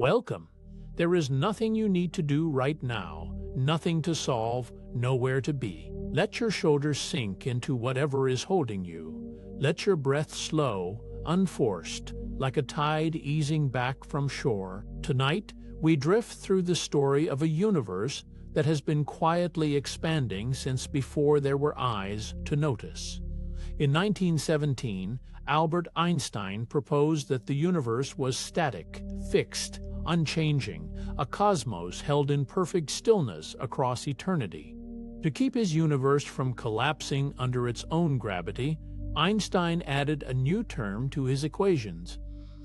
Welcome. There is nothing you need to do right now, nothing to solve, nowhere to be. Let your shoulders sink into whatever is holding you. Let your breath slow, unforced, like a tide easing back from shore. Tonight, we drift through the story of a universe that has been quietly expanding since before there were eyes to notice. In 1917, Albert Einstein proposed that the universe was static, fixed, unchanging, a cosmos held in perfect stillness across eternity. To keep his universe from collapsing under its own gravity, Einstein added a new term to his equations.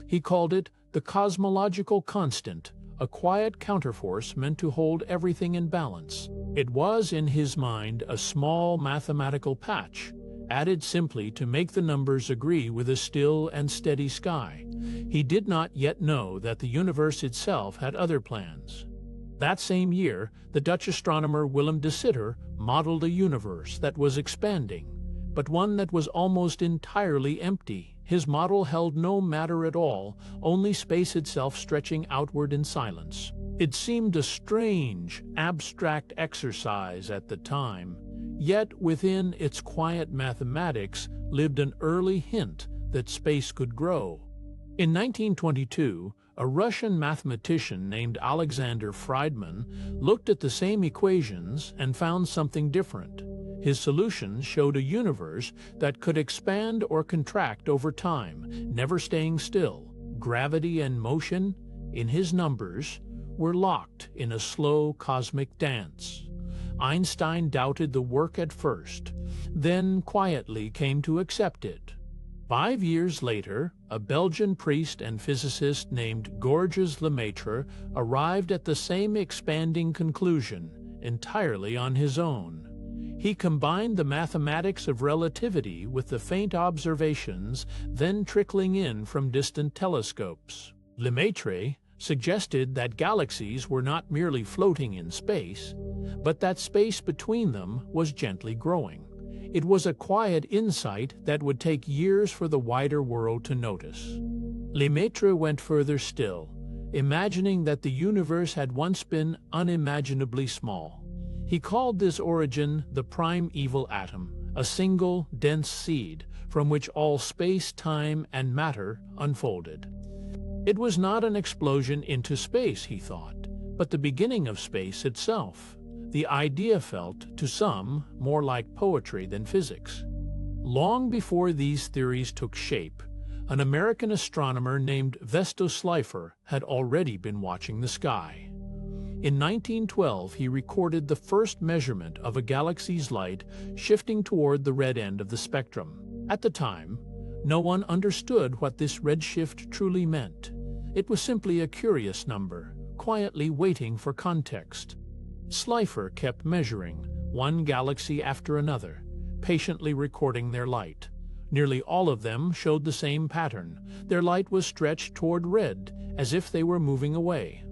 He called it the cosmological constant, a quiet counterforce meant to hold everything in balance. It was, in his mind, a small mathematical patch, added simply to make the numbers agree with a still and steady sky. He did not yet know that the universe itself had other plans. That same year, the Dutch astronomer Willem de Sitter modeled a universe that was expanding, but one that was almost entirely empty. His model held no matter at all, only space itself stretching outward in silence. It seemed a strange, abstract exercise at the time, yet within its quiet mathematics lived an early hint that space could grow. In 1922, a Russian mathematician named Alexander Friedman looked at the same equations and found something different. His solutions showed a universe that could expand or contract over time, never staying still. Gravity and motion, in his numbers, were locked in a slow cosmic dance. Einstein doubted the work at first, then quietly came to accept it. 5 years later, a Belgian priest and physicist named Georges Lemaitre arrived at the same expanding conclusion, entirely on his own. He combined the mathematics of relativity with the faint observations then trickling in from distant telescopes. Lemaitre suggested that galaxies were not merely floating in space, but that space between them was gently growing. It was a quiet insight that would take years for the wider world to notice. Lemaitre went further still, imagining that the universe had once been unimaginably small. He called this origin the primeval atom, a single, dense seed from which all space, time, and matter unfolded. It was not an explosion into space, he thought, but the beginning of space itself. The idea felt, to some, more like poetry than physics. Long before these theories took shape, an American astronomer named Vesto Slipher had already been watching the sky. In 1912, he recorded the first measurement of a galaxy's light shifting toward the red end of the spectrum. At the time, no one understood what this redshift truly meant. It was simply a curious number, quietly waiting for context. Slipher kept measuring, one galaxy after another, patiently recording their light. Nearly all of them showed the same pattern. Their light was stretched toward red, as if they were moving away.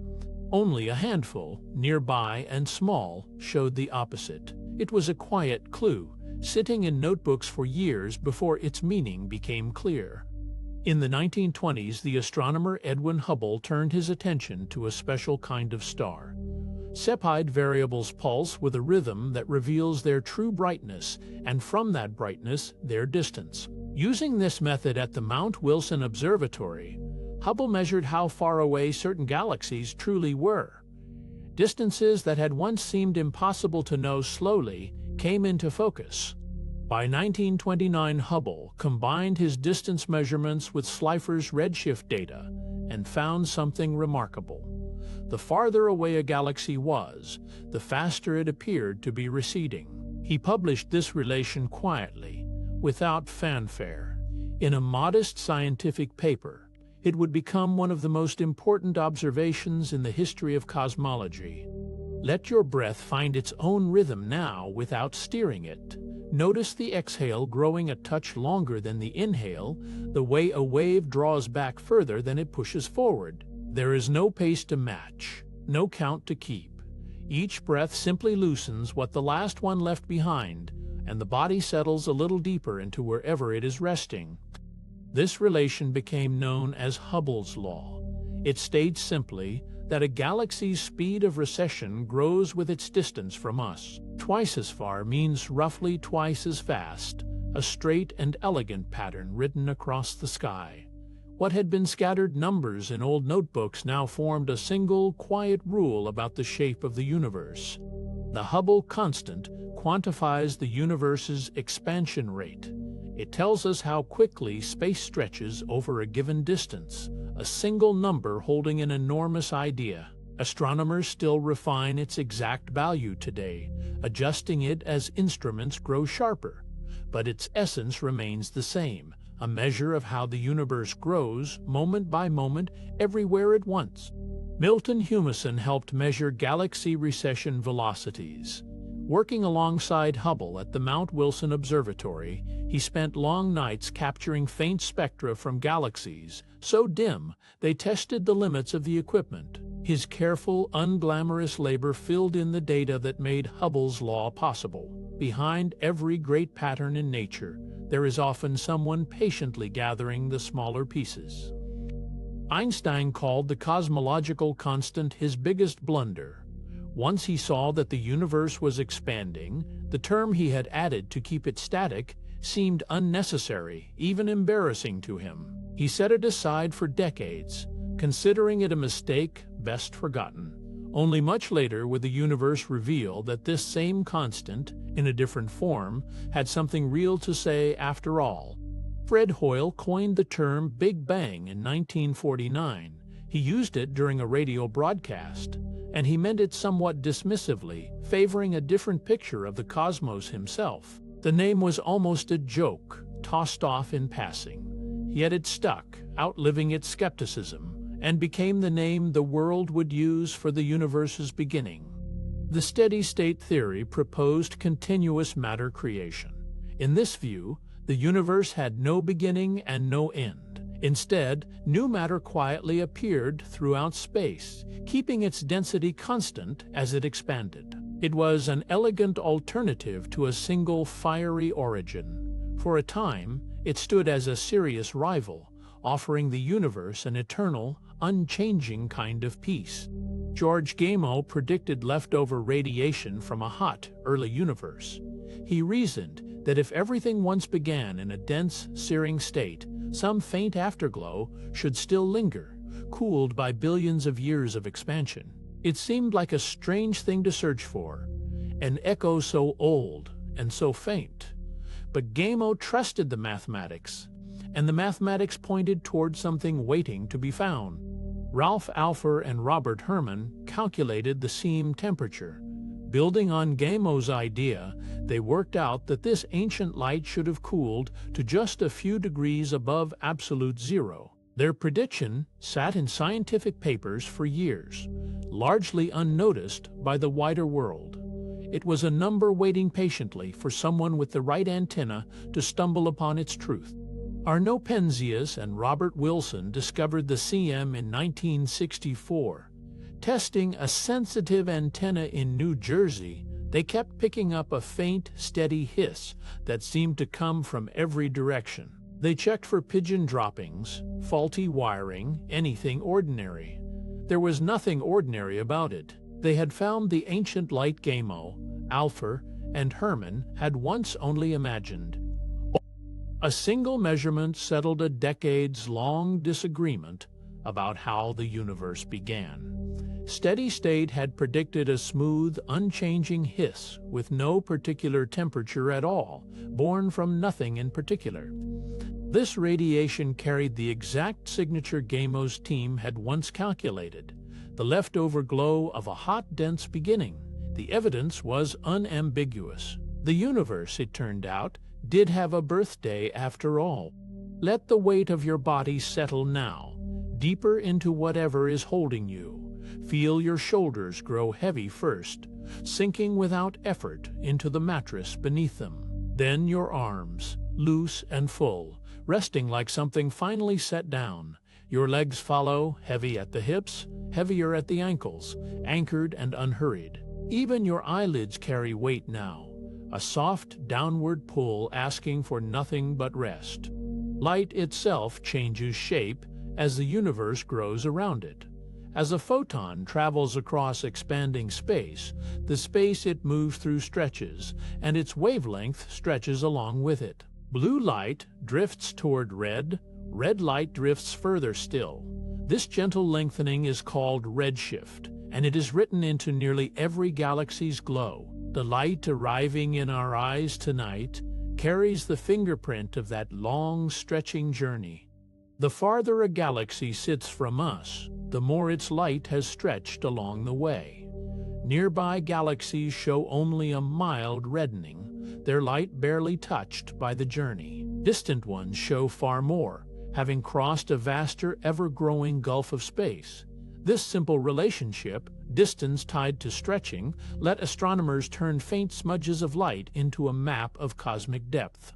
Only a handful, nearby and small, showed the opposite. It was a quiet clue, sitting in notebooks for years before its meaning became clear. In the 1920s, the astronomer Edwin Hubble turned his attention to a special kind of star. Cepheid variables pulse with a rhythm that reveals their true brightness, and from that brightness, their distance. Using this method at the Mount Wilson Observatory, Hubble measured how far away certain galaxies truly were. Distances that had once seemed impossible to know slowly came into focus. By 1929, Hubble combined his distance measurements with Slipher's redshift data and found something remarkable. The farther away a galaxy was, the faster it appeared to be receding. He published this relation quietly, without fanfare. In a modest scientific paper, it would become one of the most important observations in the history of cosmology. Let your breath find its own rhythm now without steering it. Notice the exhale growing a touch longer than the inhale, the way a wave draws back further than it pushes forward. There is no pace to match, no count to keep. Each breath simply loosens what the last one left behind, and the body settles a little deeper into wherever it is resting. This relation became known as Hubble's law. It states simply that a galaxy's speed of recession grows with its distance from us. Twice as far means roughly twice as fast, a straight and elegant pattern written across the sky. What had been scattered numbers in old notebooks now formed a single, quiet rule about the shape of the universe. The Hubble constant quantifies the universe's expansion rate. It tells us how quickly space stretches over a given distance, a single number holding an enormous idea. Astronomers still refine its exact value today, adjusting it as instruments grow sharper. But its essence remains the same, a measure of how the universe grows, moment by moment, everywhere at once. Milton Humason helped measure galaxy recession velocities. Working alongside Hubble at the Mount Wilson Observatory, he spent long nights capturing faint spectra from galaxies, so dim they tested the limits of the equipment. His careful, unglamorous labor filled in the data that made Hubble's law possible. Behind every great pattern in nature, there is often someone patiently gathering the smaller pieces. Einstein called the cosmological constant his biggest blunder. Once he saw that the universe was expanding, the term he had added to keep it static seemed unnecessary, even embarrassing to him. He set it aside for decades, considering it a mistake best forgotten. Only much later would the universe reveal that this same constant, in a different form, had something real to say after all. Fred Hoyle coined the term Big Bang in 1949. He used it during a radio broadcast, and he meant it somewhat dismissively, favoring a different picture of the cosmos himself. The name was almost a joke, tossed off in passing. Yet it stuck, outliving its skepticism, and became the name the world would use for the universe's beginning. The steady-state theory proposed continuous matter creation. In this view, the universe had no beginning and no end. Instead, new matter quietly appeared throughout space, keeping its density constant as it expanded. It was an elegant alternative to a single fiery origin. For a time, it stood as a serious rival, offering the universe an eternal, unchanging kind of peace. George Gamow predicted leftover radiation from a hot, early universe. He reasoned that if everything once began in a dense, searing state, some faint afterglow should still linger, cooled by billions of years of expansion. It seemed like a strange thing to search for, an echo so old and so faint. But Gamow trusted the mathematics, and the mathematics pointed toward something waiting to be found. Ralph Alpher and Robert Herman calculated the seam temperature. Building on Gamow's idea, they worked out that this ancient light should have cooled to just a few degrees above absolute zero. Their prediction sat in scientific papers for years, largely unnoticed by the wider world. It was a number waiting patiently for someone with the right antenna to stumble upon its truth. Arnaud Penzias and Robert Wilson discovered the CM in 1964. Testing a sensitive antenna in New Jersey, they kept picking up a faint, steady hiss that seemed to come from every direction. They checked for pigeon droppings, faulty wiring, anything ordinary. There was nothing ordinary about it. They had found the ancient light Gamow, Alpher, and Herman had once only imagined. A single measurement settled a decades-long disagreement about how the universe began. Steady State had predicted a smooth, unchanging hiss with no particular temperature at all, born from nothing in particular. This radiation carried the exact signature Gamow's team had once calculated, the leftover glow of a hot, dense beginning. The evidence was unambiguous. The universe, it turned out, did have a birthday after all. Let the weight of your body settle now, deeper into whatever is holding you. Feel your shoulders grow heavy first, sinking without effort into the mattress beneath them. Then your arms, loose and full, resting like something finally set down. Your legs follow, heavy at the hips, heavier at the ankles, anchored and unhurried. Even your eyelids carry weight now, a soft downward pull asking for nothing but rest. Light itself changes shape as the universe grows around it. As a photon travels across expanding space, the space it moves through stretches, and its wavelength stretches along with it. Blue light drifts toward red, red light drifts further still. This gentle lengthening is called redshift, and it is written into nearly every galaxy's glow. The light arriving in our eyes tonight carries the fingerprint of that long, stretching journey. The farther a galaxy sits from us, the more its light has stretched along the way. Nearby galaxies show only a mild reddening, their light barely touched by the journey. Distant ones show far more, having crossed a vaster, ever-growing gulf of space. This simple relationship, distance tied to stretching, let astronomers turn faint smudges of light into a map of cosmic depth.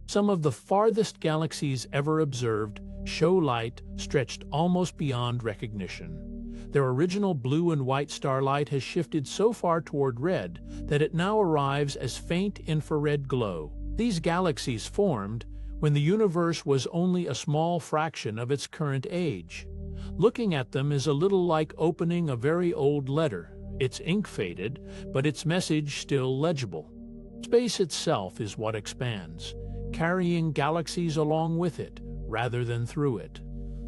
Some of the farthest galaxies ever observed show light stretched almost beyond recognition. Their original blue and white starlight has shifted so far toward red that it now arrives as faint infrared glow. These galaxies formed when the universe was only a small fraction of its current age. Looking at them is a little like opening a very old letter. Its ink faded, but its message still legible. Space itself is what expands, carrying galaxies along with it, rather than through it.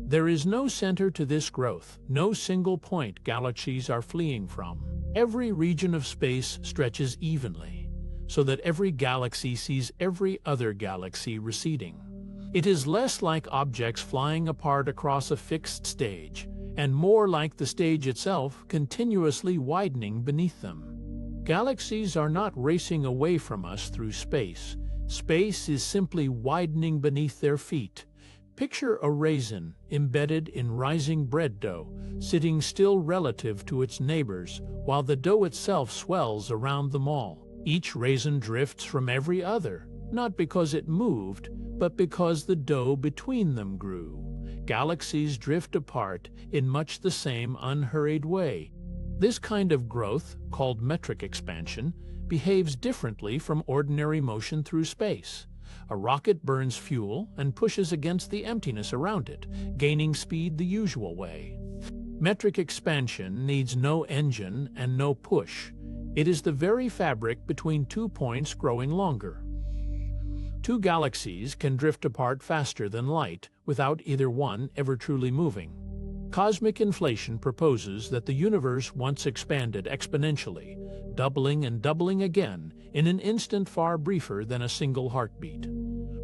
There is no center to this growth, no single point galaxies are fleeing from. Every region of space stretches evenly, so that every galaxy sees every other galaxy receding. It is less like objects flying apart across a fixed stage, and more like the stage itself continuously widening beneath them. Galaxies are not racing away from us through space. Space is simply widening beneath their feet. Picture a raisin embedded in rising bread dough, sitting still relative to its neighbors, while the dough itself swells around them all. Each raisin drifts from every other, not because it moved, but because the dough between them grew. Galaxies drift apart in much the same unhurried way. This kind of growth, called metric expansion, behaves differently from ordinary motion through space. A rocket burns fuel and pushes against the emptiness around it, gaining speed the usual way. Metric expansion needs no engine and no push. It is the very fabric between 2 points growing longer. 2 galaxies can drift apart faster than light without either one ever truly moving. Cosmic inflation proposes that the universe once expanded exponentially, doubling and doubling again in an instant far briefer than a single heartbeat.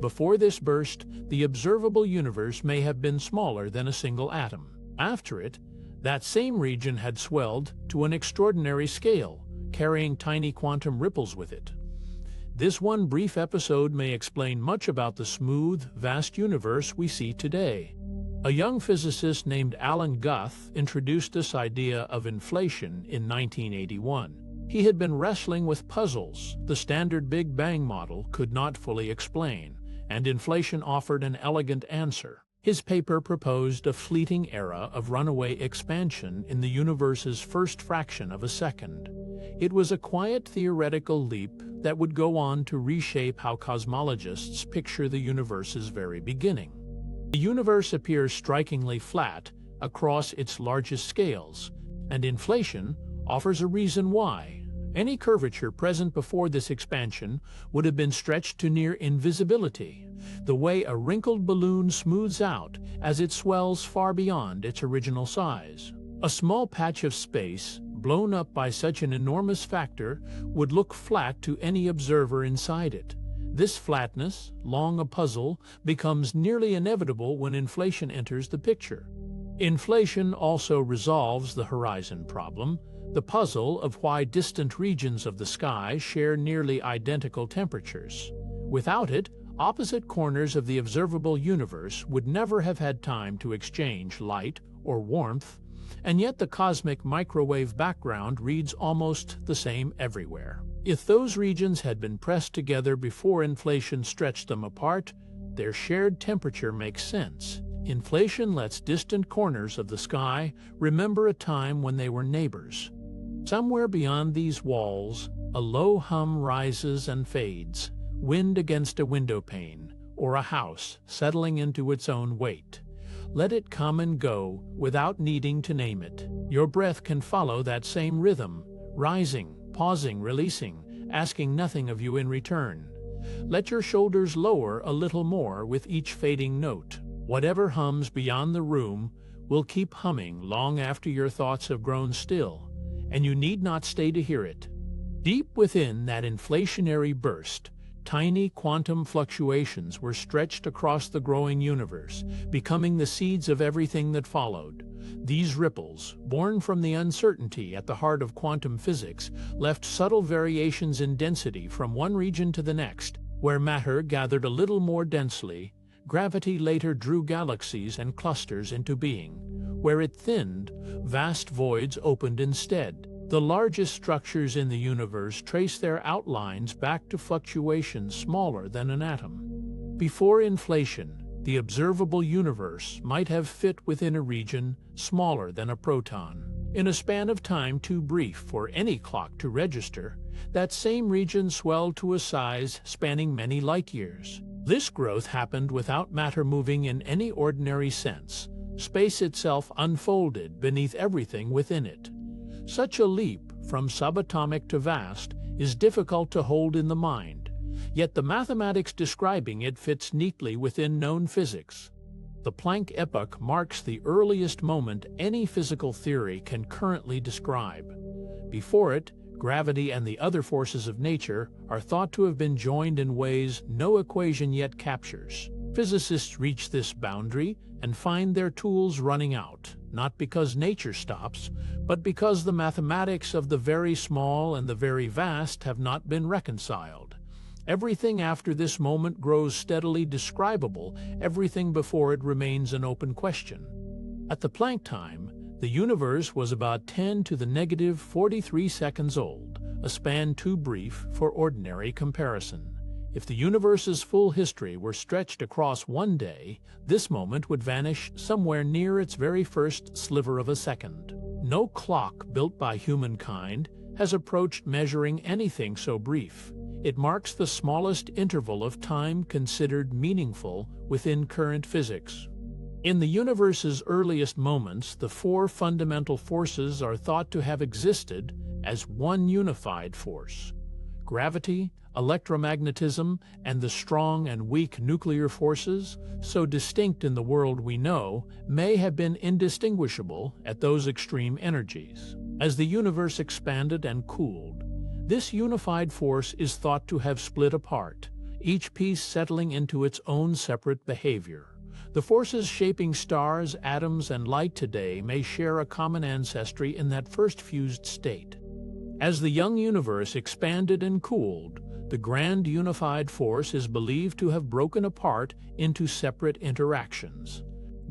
Before this burst, the observable universe may have been smaller than a single atom. After it, that same region had swelled to an extraordinary scale, carrying tiny quantum ripples with it. This one brief episode may explain much about the smooth, vast universe we see today. A young physicist named Alan Guth introduced this idea of inflation in 1981. He had been wrestling with puzzles the standard Big Bang model could not fully explain, and inflation offered an elegant answer. His paper proposed a fleeting era of runaway expansion in the universe's first fraction of a second. It was a quiet theoretical leap that would go on to reshape how cosmologists picture the universe's very beginning. The universe appears strikingly flat across its largest scales, and inflation offers a reason why. Any curvature present before this expansion would have been stretched to near invisibility, the way a wrinkled balloon smooths out as it swells far beyond its original size. A small patch of space, blown up by such an enormous factor, would look flat to any observer inside it. This flatness, long a puzzle, becomes nearly inevitable when inflation enters the picture. Inflation also resolves the horizon problem, the puzzle of why distant regions of the sky share nearly identical temperatures. Without it, opposite corners of the observable universe would never have had time to exchange light or warmth, and yet the cosmic microwave background reads almost the same everywhere. If those regions had been pressed together before inflation stretched them apart, their shared temperature makes sense. Inflation lets distant corners of the sky remember a time when they were neighbors. Somewhere beyond these walls, a low hum rises and fades, wind against a window pane, or a house settling into its own weight. Let it come and go without needing to name it. Your breath can follow that same rhythm, rising, pausing, releasing, asking nothing of you in return. Let your shoulders lower a little more with each fading note. Whatever hums beyond the room will keep humming long after your thoughts have grown still, and you need not stay to hear it. Deep within that inflationary burst, tiny quantum fluctuations were stretched across the growing universe, becoming the seeds of everything that followed. These ripples, born from the uncertainty at the heart of quantum physics, left subtle variations in density from one region to the next. Where matter gathered a little more densely, gravity later drew galaxies and clusters into being. Where it thinned, vast voids opened instead. The largest structures in the universe trace their outlines back to fluctuations smaller than an atom. Before inflation, the observable universe might have fit within a region smaller than a proton. In a span of time too brief for any clock to register, that same region swelled to a size spanning many light years. This growth happened without matter moving in any ordinary sense. Space itself unfolded beneath everything within it. Such a leap from subatomic to vast is difficult to hold in the mind, yet the mathematics describing it fits neatly within known physics. The Planck epoch marks the earliest moment any physical theory can currently describe. Before it, gravity and the other forces of nature are thought to have been joined in ways no equation yet captures. Physicists reach this boundary and find their tools running out, not because nature stops, but because the mathematics of the very small and the very vast have not been reconciled. Everything after this moment grows steadily describable, everything before it remains an open question. At the Planck time, the universe was about 10 to the negative 43 seconds old, a span too brief for ordinary comparison. If the universe's full history were stretched across one day, this moment would vanish somewhere near its very first sliver of a second. No clock built by humankind has approached measuring anything so brief. It marks the smallest interval of time considered meaningful within current physics. In the universe's earliest moments, the four fundamental forces are thought to have existed as one unified force. Gravity, electromagnetism, and the strong and weak nuclear forces, so distinct in the world we know, may have been indistinguishable at those extreme energies. As the universe expanded and cooled, this unified force is thought to have split apart, each piece settling into its own separate behavior. The forces shaping stars, atoms, and light today may share a common ancestry in that first fused state. As the young universe expanded and cooled, the grand unified force is believed to have broken apart into separate interactions.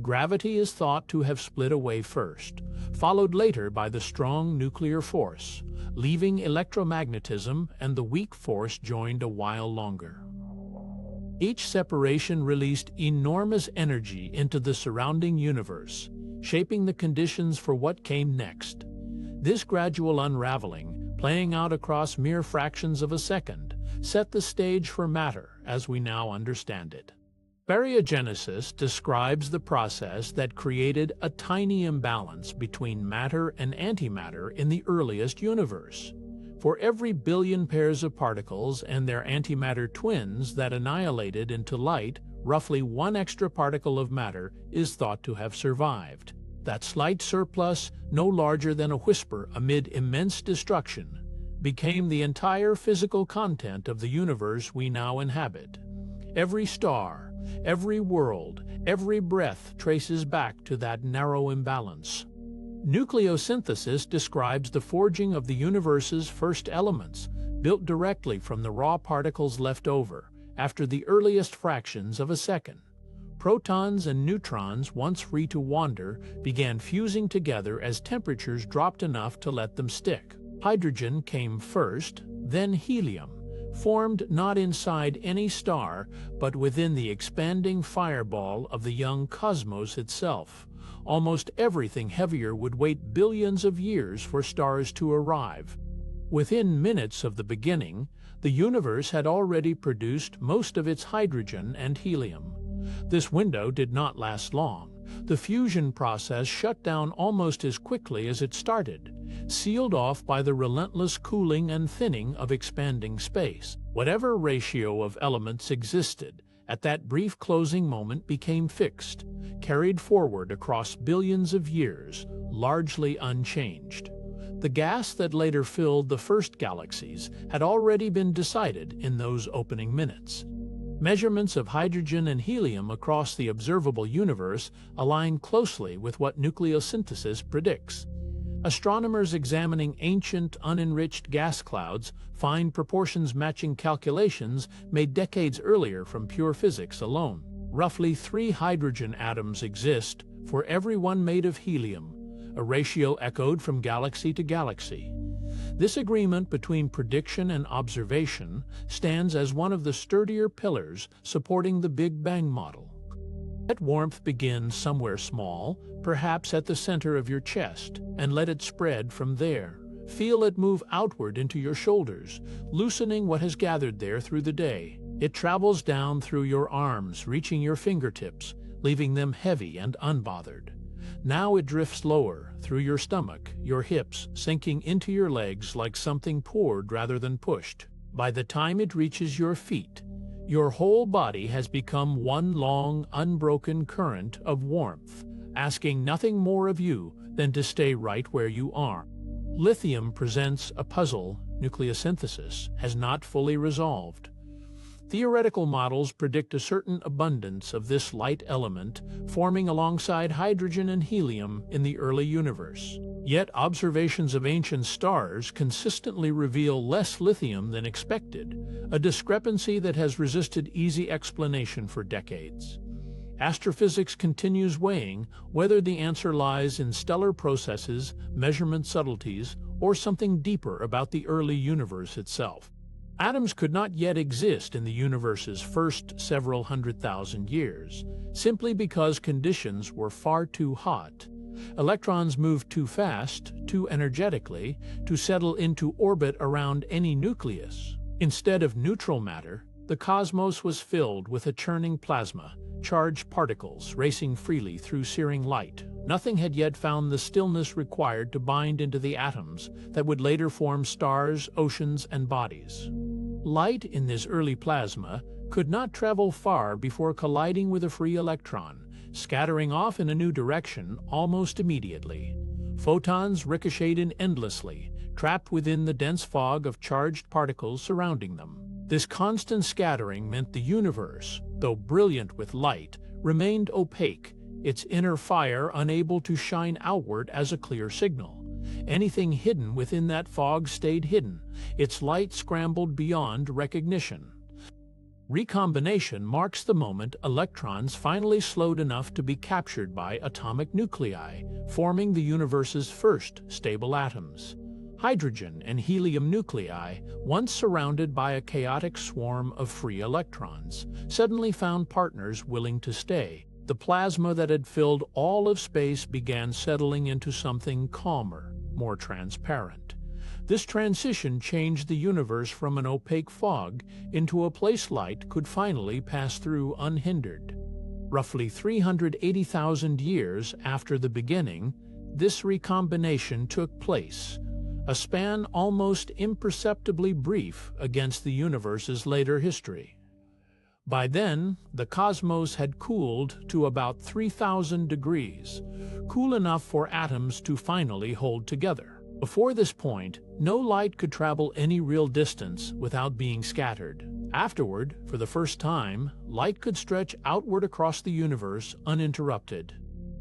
Gravity is thought to have split away first, followed later by the strong nuclear force, leaving electromagnetism and the weak force joined a while longer. Each separation released enormous energy into the surrounding universe, shaping the conditions for what came next. This gradual unraveling, playing out across mere fractions of a second, set the stage for matter as we now understand it. Baryogenesis describes the process that created a tiny imbalance between matter and antimatter in the earliest universe. For every billion pairs of particles and their antimatter twins that annihilated into light, roughly one extra particle of matter is thought to have survived. That slight surplus, no larger than a whisper amid immense destruction, became the entire physical content of the universe we now inhabit. Every star, every world, every breath traces back to that narrow imbalance. Nucleosynthesis describes the forging of the universe's first elements, built directly from the raw particles left over, after the earliest fractions of a second. Protons and neutrons, once free to wander, began fusing together as temperatures dropped enough to let them stick. Hydrogen came first, then helium, formed not inside any star, but within the expanding fireball of the young cosmos itself. Almost everything heavier would wait billions of years for stars to arrive. Within minutes of the beginning, the universe had already produced most of its hydrogen and helium. This window did not last long, The fusion process shut down almost as quickly as it started, sealed off by the relentless cooling and thinning of expanding space. Whatever ratio of elements existed at that brief closing moment became fixed, carried forward across billions of years, largely unchanged. The gas that later filled the first galaxies had already been decided in those opening minutes. Measurements of hydrogen and helium across the observable universe align closely with what nucleosynthesis predicts. Astronomers examining ancient, unenriched gas clouds find proportions matching calculations made decades earlier from pure physics alone. Roughly 3 hydrogen atoms exist for every one made of helium, a ratio echoed from galaxy to galaxy. This agreement between prediction and observation stands as one of the sturdier pillars supporting the Big Bang model. Let warmth begin somewhere small, perhaps at the center of your chest, and let it spread from there. Feel it move outward into your shoulders, loosening what has gathered there through the day. It travels down through your arms, reaching your fingertips, leaving them heavy and unbothered. Now it drifts lower, through your stomach, your hips, sinking into your legs like something poured rather than pushed. By the time it reaches your feet, your whole body has become one long, unbroken current of warmth, asking nothing more of you than to stay right where you are. Lithium presents a puzzle nucleosynthesis has not fully resolved. Theoretical models predict a certain abundance of this light element forming alongside hydrogen and helium in the early universe. Yet observations of ancient stars consistently reveal less lithium than expected, a discrepancy that has resisted easy explanation for decades. Astrophysics continues weighing whether the answer lies in stellar processes, measurement subtleties, or something deeper about the early universe itself. Atoms could not yet exist in the universe's first several 100,000 years, simply because conditions were far too hot. Electrons moved too fast, too energetically, to settle into orbit around any nucleus. Instead of neutral matter, the cosmos was filled with a churning plasma, charged particles racing freely through searing light. Nothing had yet found the stillness required to bind into the atoms that would later form stars, oceans, and bodies. Light in this early plasma could not travel far before colliding with a free electron, scattering off in a new direction almost immediately. Photons ricocheted endlessly, trapped within the dense fog of charged particles surrounding them. This constant scattering meant the universe, though brilliant with light, remained opaque, its inner fire unable to shine outward as a clear signal. Anything hidden within that fog stayed hidden, its light scrambled beyond recognition. Recombination marks the moment electrons finally slowed enough to be captured by atomic nuclei, forming the universe's first stable atoms. Hydrogen and helium nuclei, once surrounded by a chaotic swarm of free electrons, suddenly found partners willing to stay. The plasma that had filled all of space began settling into something calmer, more transparent. This transition changed the universe from an opaque fog into a place light could finally pass through unhindered. Roughly 380,000 years after the beginning, this recombination took place, a span almost imperceptibly brief against the universe's later history. By then, the cosmos had cooled to about 3,000 degrees, cool enough for atoms to finally hold together. Before this point, no light could travel any real distance without being scattered. Afterward, for the first time, light could stretch outward across the universe uninterrupted.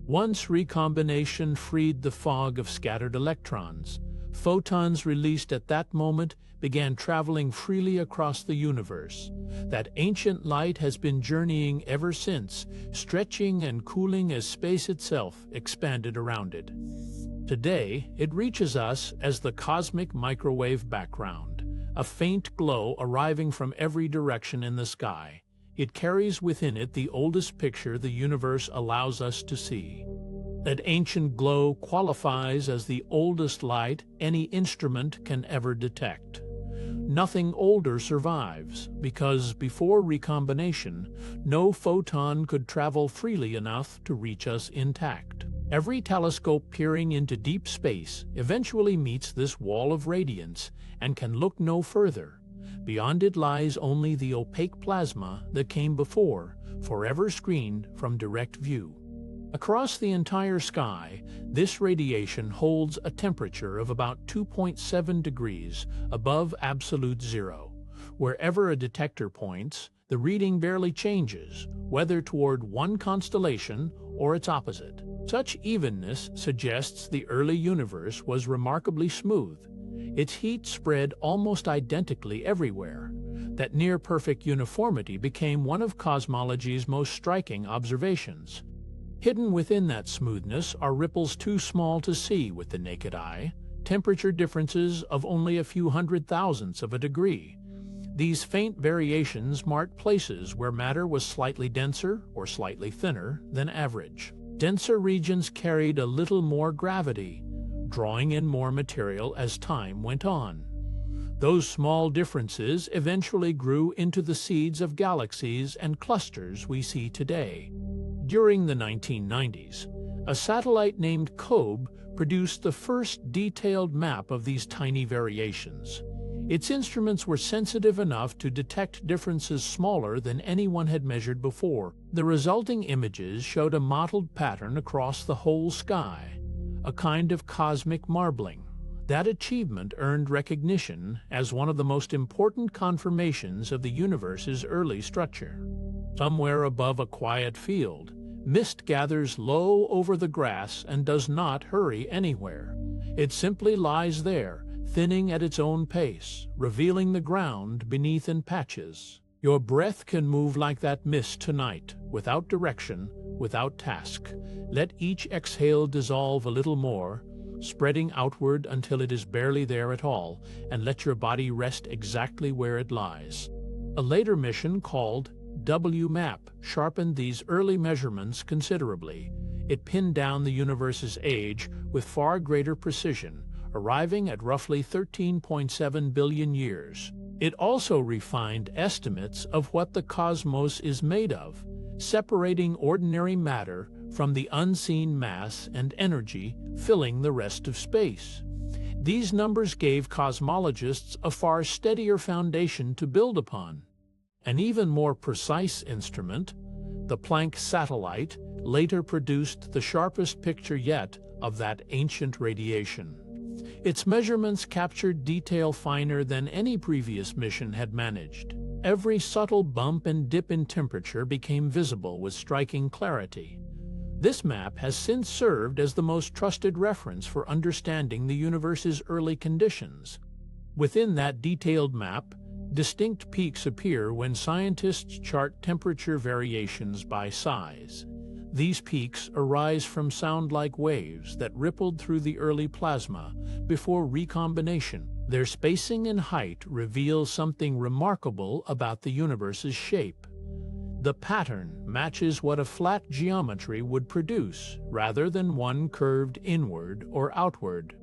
Once recombination freed the fog of scattered electrons, photons released at that moment began traveling freely across the universe. That ancient light has been journeying ever since, stretching and cooling as space itself expanded around it. Today, it reaches us as the cosmic microwave background, a faint glow arriving from every direction in the sky. It carries within it the oldest picture the universe allows us to see. That ancient glow qualifies as the oldest light any instrument can ever detect. Nothing older survives, because before recombination, no photon could travel freely enough to reach us intact. Every telescope peering into deep space eventually meets this wall of radiance and can look no further. Beyond it lies only the opaque plasma that came before, forever screened from direct view. Across the entire sky, this radiation holds a temperature of about 2.7 degrees above absolute zero. Wherever a detector points, the reading barely changes, whether toward one constellation or its opposite. Such evenness suggests the early universe was remarkably smooth. Its heat spread almost identically everywhere. That near-perfect uniformity became one of cosmology's most striking observations. Hidden within that smoothness are ripples too small to see with the naked eye, temperature differences of only a few hundred thousandths of a degree. These faint variations marked places where matter was slightly denser or slightly thinner than average. Denser regions carried a little more gravity, drawing in more material as time went on. Those small differences eventually grew into the seeds of galaxies and clusters we see today. During the 1990s, a satellite named COBE produced the first detailed map of these tiny variations. Its instruments were sensitive enough to detect differences smaller than anyone had measured before. The resulting images showed a mottled pattern across the whole sky, a kind of cosmic marbling. That achievement earned recognition as one of the most important confirmations of the universe's early structure. Somewhere above a quiet field, mist gathers low over the grass and does not hurry anywhere. It simply lies there, thinning at its own pace, revealing the ground beneath in patches. Your breath can move like that mist tonight, without direction, without task. Let each exhale dissolve a little more, spreading outward until it is barely there at all, and let your body rest exactly where it lies. A later mission called WMAP sharpened these early measurements considerably. It pinned down the universe's age with far greater precision, arriving at roughly 13.7 billion years. It also refined estimates of what the cosmos is made of, separating ordinary matter from the unseen mass and energy filling the rest of space. These numbers gave cosmologists a far steadier foundation to build upon. An even more precise instrument, the Planck satellite, later produced the sharpest picture yet of that ancient radiation. Its measurements captured detail finer than any previous mission had managed. Every subtle bump and dip in temperature became visible with striking clarity. This map has since served as the most trusted reference for understanding the universe's early conditions. Within that detailed map, distinct peaks appear when scientists chart temperature variations by size. These peaks arise from sound-like waves that rippled through the early plasma before recombination. Their spacing and height reveal something remarkable about the universe's shape. The pattern matches what a flat geometry would produce, rather than one curved inward or outward.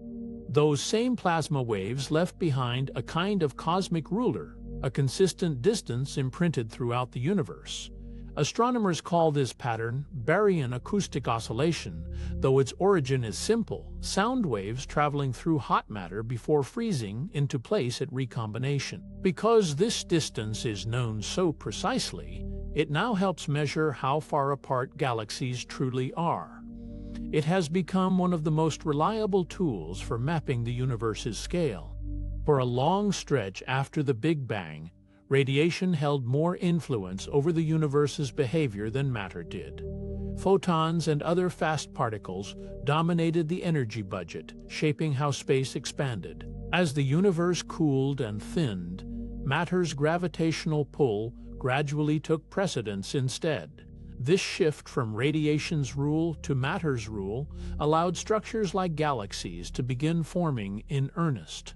Those same plasma waves left behind a kind of cosmic ruler, a consistent distance imprinted throughout the universe. Astronomers call this pattern baryon acoustic oscillation, though its origin is simple: sound waves traveling through hot matter before freezing into place at recombination. Because this distance is known so precisely, it now helps measure how far apart galaxies truly are. It has become one of the most reliable tools for mapping the universe's scale. For a long stretch after the Big Bang, radiation held more influence over the universe's behavior than matter did. Photons and other fast particles dominated the energy budget, shaping how space expanded. As the universe cooled and thinned, matter's gravitational pull gradually took precedence instead. This shift from radiation's rule to matter's rule allowed structures like galaxies to begin forming in earnest.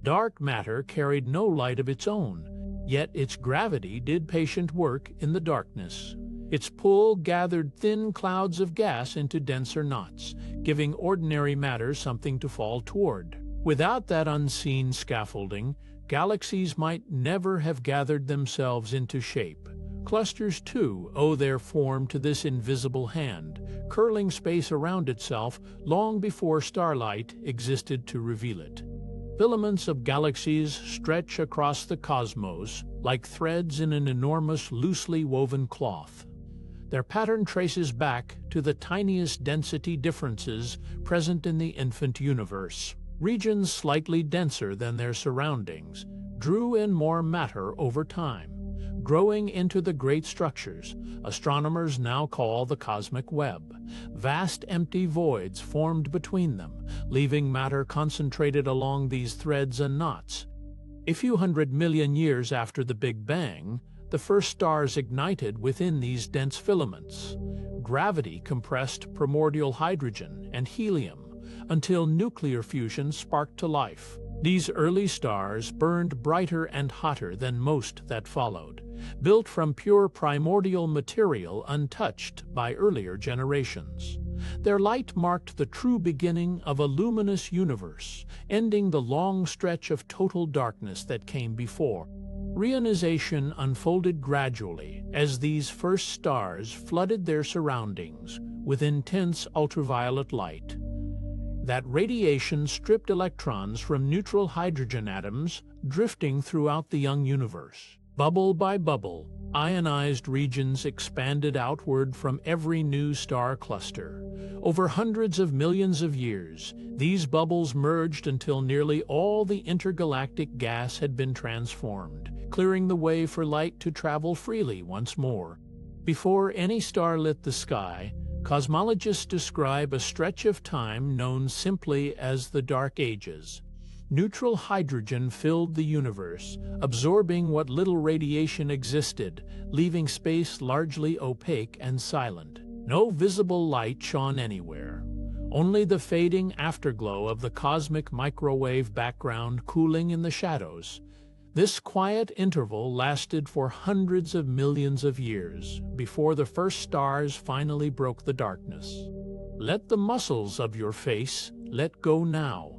Dark matter carried no light of its own, yet its gravity did patient work in the darkness. Its pull gathered thin clouds of gas into denser knots, giving ordinary matter something to fall toward. Without that unseen scaffolding, Galaxies might never have gathered themselves into shape. Clusters, too, owe their form to this invisible hand, curling space around itself long before starlight existed to reveal it. Filaments of galaxies stretch across the cosmos like threads in an enormous, loosely woven cloth. Their pattern traces back to the tiniest density differences present in the infant universe. Regions slightly denser than their surroundings drew in more matter over time, growing into the great structures astronomers now call the cosmic web. Vast empty voids formed between them, leaving matter concentrated along these threads and knots. A few 100 million years after the Big Bang, the first stars ignited within these dense filaments. Gravity compressed primordial hydrogen and helium until nuclear fusion sparked to life. These early stars burned brighter and hotter than most that followed, built from pure primordial material untouched by earlier generations. Their light marked the true beginning of a luminous universe, ending the long stretch of total darkness that came before. Reionization unfolded gradually as these first stars flooded their surroundings with intense ultraviolet light. That radiation stripped electrons from neutral hydrogen atoms, drifting throughout the young universe. Bubble by bubble, ionized regions expanded outward from every new star cluster. Over hundreds of millions of years, these bubbles merged until nearly all the intergalactic gas had been transformed, clearing the way for light to travel freely once more. Before any star lit the sky, cosmologists describe a stretch of time known simply as the Dark Ages. Neutral hydrogen filled the universe, absorbing what little radiation existed, leaving space largely opaque and silent. No visible light shone anywhere. Only the fading afterglow of the cosmic microwave background cooling in the shadows. This quiet interval lasted for hundreds of millions of years before the first stars finally broke the darkness. Let the muscles of your face let go now,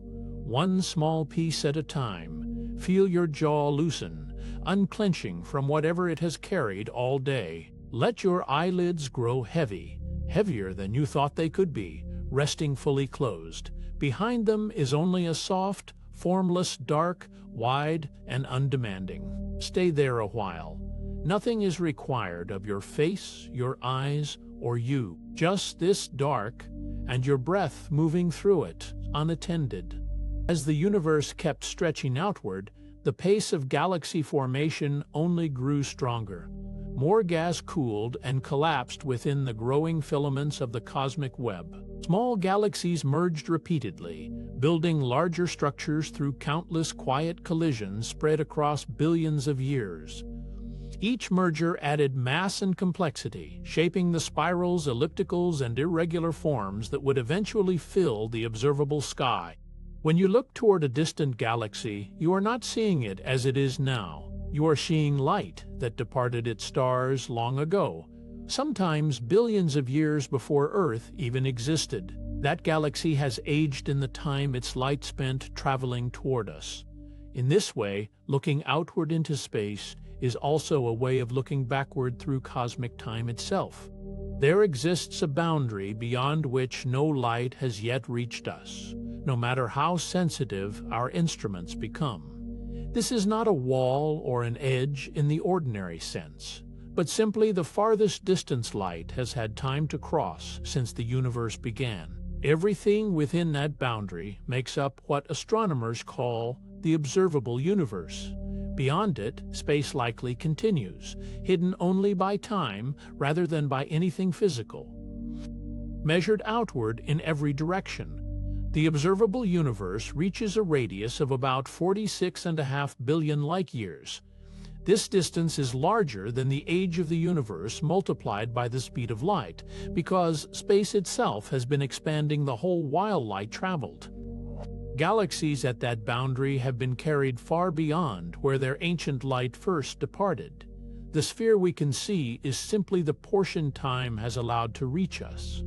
one small piece at a time. Feel your jaw loosen, unclenching from whatever it has carried all day. Let your eyelids grow heavy, heavier than you thought they could be, resting fully closed. Behind them is only a soft, formless, dark, wide, and undemanding. Stay there a while. Nothing is required of your face, your eyes, or you. Just this dark, and your breath moving through it, unattended. As the universe kept stretching outward, the pace of galaxy formation only grew stronger. More gas cooled and collapsed within the growing filaments of the cosmic web. Small galaxies merged repeatedly, building larger structures through countless quiet collisions spread across billions of years. Each merger added mass and complexity, shaping the spirals, ellipticals, and irregular forms that would eventually fill the observable sky. When you look toward a distant galaxy, you are not seeing it as it is now. You are seeing light that departed its stars long ago, sometimes billions of years before Earth even existed. That galaxy has aged in the time its light spent traveling toward us. In this way, looking outward into space is also a way of looking backward through cosmic time itself. There exists a boundary beyond which no light has yet reached us, no matter how sensitive our instruments become. This is not a wall or an edge in the ordinary sense, but simply the farthest distance light has had time to cross since the universe began. Everything within that boundary makes up what astronomers call the observable universe. Beyond it, space likely continues, hidden only by time rather than by anything physical. Measured outward in every direction, the observable universe reaches a radius of about 46.5 billion light-years. This distance is larger than the age of the universe multiplied by the speed of light, because space itself has been expanding the whole while light traveled. Galaxies at that boundary have been carried far beyond where their ancient light first departed. The sphere we can see is simply the portion time has allowed to reach us.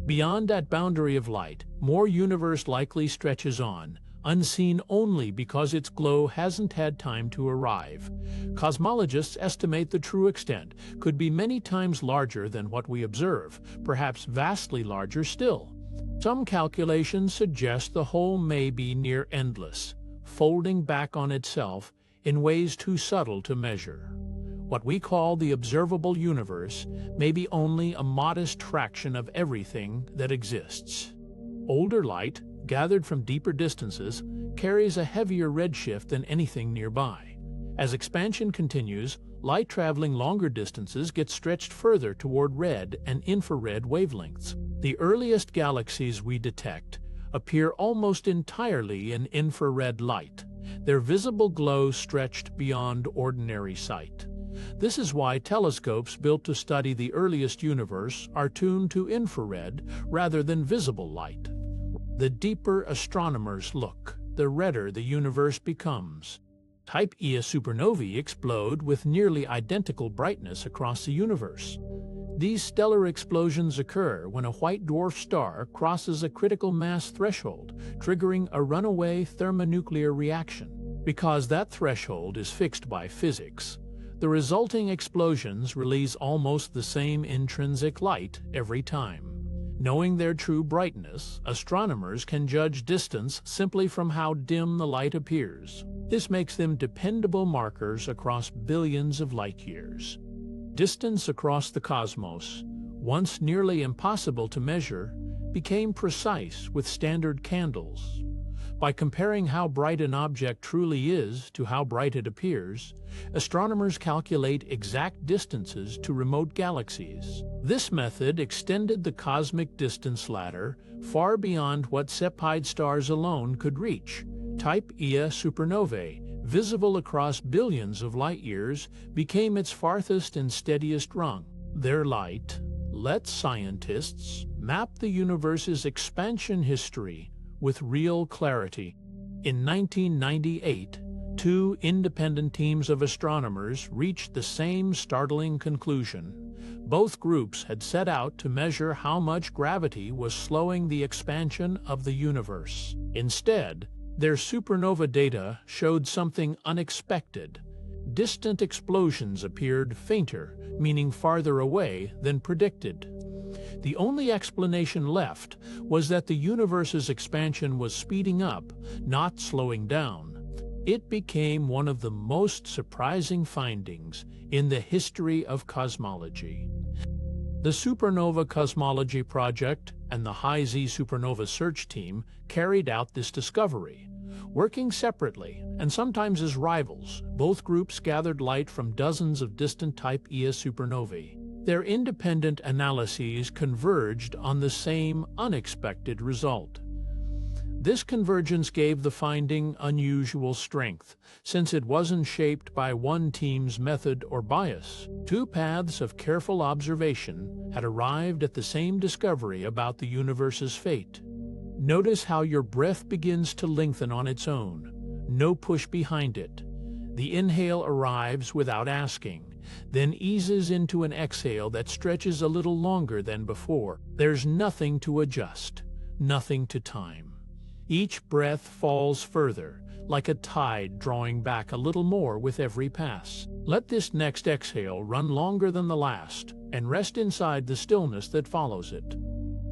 Beyond that boundary of light, more universe likely stretches on, unseen only because its glow hasn't had time to arrive. Cosmologists estimate the true extent could be many times larger than what we observe, perhaps vastly larger still. Some calculations suggest the whole may be near endless, folding back on itself in ways too subtle to measure. What we call the observable universe may be only a modest fraction of everything that exists. Older light, gathered from deeper distances, carries a heavier redshift than anything nearby. As expansion continues, light traveling longer distances gets stretched further toward red and infrared wavelengths. The earliest galaxies we detect appear almost entirely in infrared light, their visible glow stretched beyond ordinary sight. This is why telescopes built to study the earliest universe are tuned to infrared rather than visible light. The deeper astronomers look, the redder the universe becomes. Type Ia supernovae explode with nearly identical brightness across the universe. These stellar explosions occur when a white dwarf star crosses a critical mass threshold, triggering a runaway thermonuclear reaction. Because that threshold is fixed by physics, the resulting explosions release almost the same intrinsic light every time. Knowing their true brightness, astronomers can judge distance simply from how dim the light appears. This makes them dependable markers across billions of light-years. Distance across the cosmos, once nearly impossible to measure, became precise with standard candles. By comparing how bright an object truly is to how bright it appears, astronomers calculate exact distances to remote galaxies. This method extended the cosmic distance ladder far beyond what Cepheid stars alone could reach. Type Ia supernovae, visible across billions of light-years, became its farthest and steadiest rung. Their light lets scientists map the universe's expansion history with real clarity. In 1998, two independent teams of astronomers reached the same startling conclusion. Both groups had set out to measure how much gravity was slowing the expansion of the universe. Instead, their supernova data showed something unexpected. Distant explosions appeared fainter, meaning farther away than predicted. The only explanation left was that the universe's expansion was speeding up, not slowing down. It became one of the most surprising findings in the history of cosmology. The Supernova Cosmology Project and the High Z Supernova Search Team carried out this discovery. Working separately, and sometimes as rivals, both groups gathered light from dozens of distant Type Ia supernovae. Their independent analyses converged on the same unexpected result. This convergence gave the finding unusual strength, since it wasn't shaped by one team's method or bias. Two paths of careful observation had arrived at the same discovery about the universe's fate. Notice how your breath begins to lengthen on its own. No push behind it. The inhale arrives without asking, then eases into an exhale that stretches a little longer than before. There's nothing to adjust, nothing to time. Each breath falls further, like a tide drawing back a little more with every pass. Let this next exhale run longer than the last, and rest inside the stillness that follows it.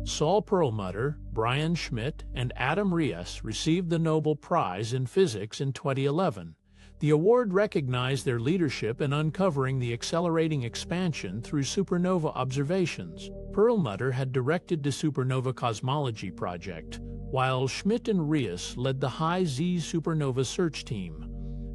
Saul Perlmutter, Brian Schmidt, and Adam Riess received the Nobel Prize in Physics in 2011. The award recognized their leadership in uncovering the accelerating expansion through supernova observations. Perlmutter had directed the Supernova Cosmology Project, while Schmidt and Riess led the High Z Supernova Search Team.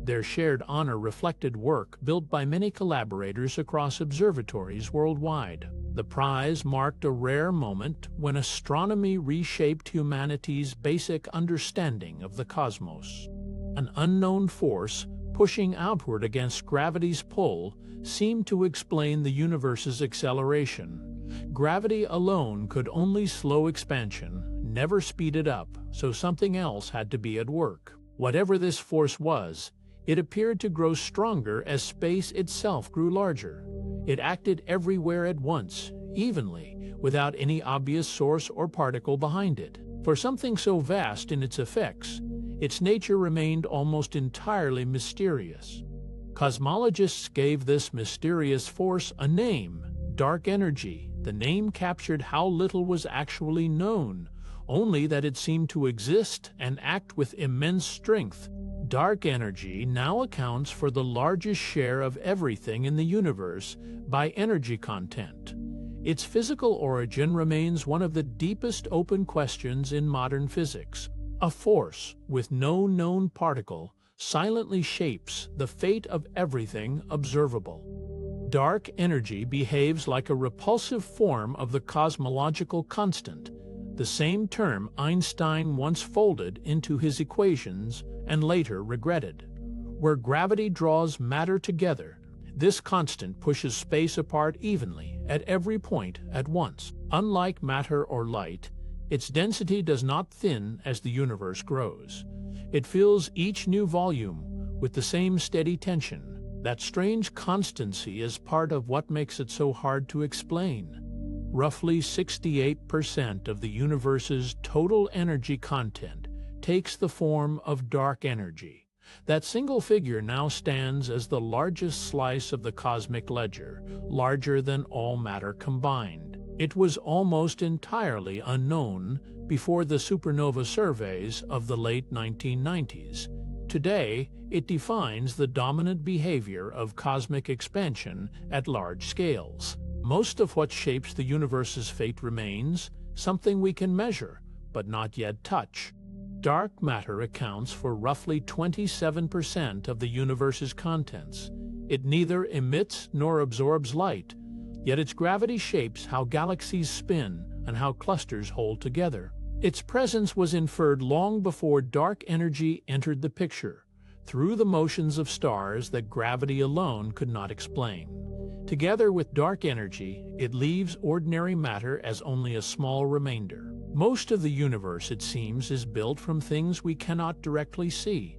Their shared honor reflected work built by many collaborators across observatories worldwide. The prize marked a rare moment when astronomy reshaped humanity's basic understanding of the cosmos. An unknown force, pushing outward against gravity's pull, seemed to explain the universe's acceleration. Gravity alone could only slow expansion, never speed it up, so something else had to be at work. Whatever this force was, it appeared to grow stronger as space itself grew larger. It acted everywhere at once, evenly, without any obvious source or particle behind it. For something so vast in its effects, its nature remained almost entirely mysterious. Cosmologists gave this mysterious force a name, dark energy. The name captured how little was actually known, only that it seemed to exist and act with immense strength. Dark energy now accounts for the largest share of everything in the universe by energy content. Its physical origin remains one of the deepest open questions in modern physics. A force with no known particle silently shapes the fate of everything observable. Dark energy behaves like a repulsive form of the cosmological constant, the same term Einstein once folded into his equations and later regretted. Where gravity draws matter together, this constant pushes space apart evenly at every point at once. Unlike matter or light, its density does not thin as the universe grows. It fills each new volume with the same steady tension. That strange constancy is part of what makes it so hard to explain. Roughly 68% of the universe's total energy content takes the form of dark energy. That single figure now stands as the largest slice of the cosmic ledger, larger than all matter combined. It was almost entirely unknown before the supernova surveys of the late 1990s. Today, it defines the dominant behavior of cosmic expansion at large scales. Most of what shapes the universe's fate remains something we can measure, but not yet touch. Dark matter accounts for roughly 27% of the universe's contents. It neither emits nor absorbs light, yet its gravity shapes how galaxies spin and how clusters hold together. Its presence was inferred long before dark energy entered the picture, through the motions of stars that gravity alone could not explain. Together with dark energy, it leaves ordinary matter as only a small remainder. Most of the universe, it seems, is built from things we cannot directly see.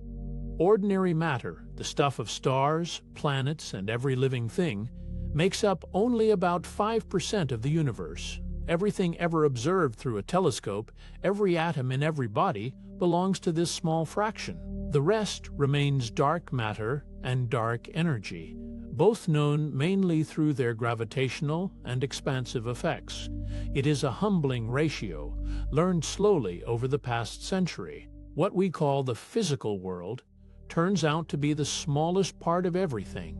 Ordinary matter, the stuff of stars, planets, and every living thing, makes up only about 5% of the universe. Everything ever observed through a telescope, every atom in every body, belongs to this small fraction. The rest remains dark matter and dark energy, both known mainly through their gravitational and expansive effects. It is a humbling ratio, learned slowly over the past century. What we call the physical world turns out to be the smallest part of everything.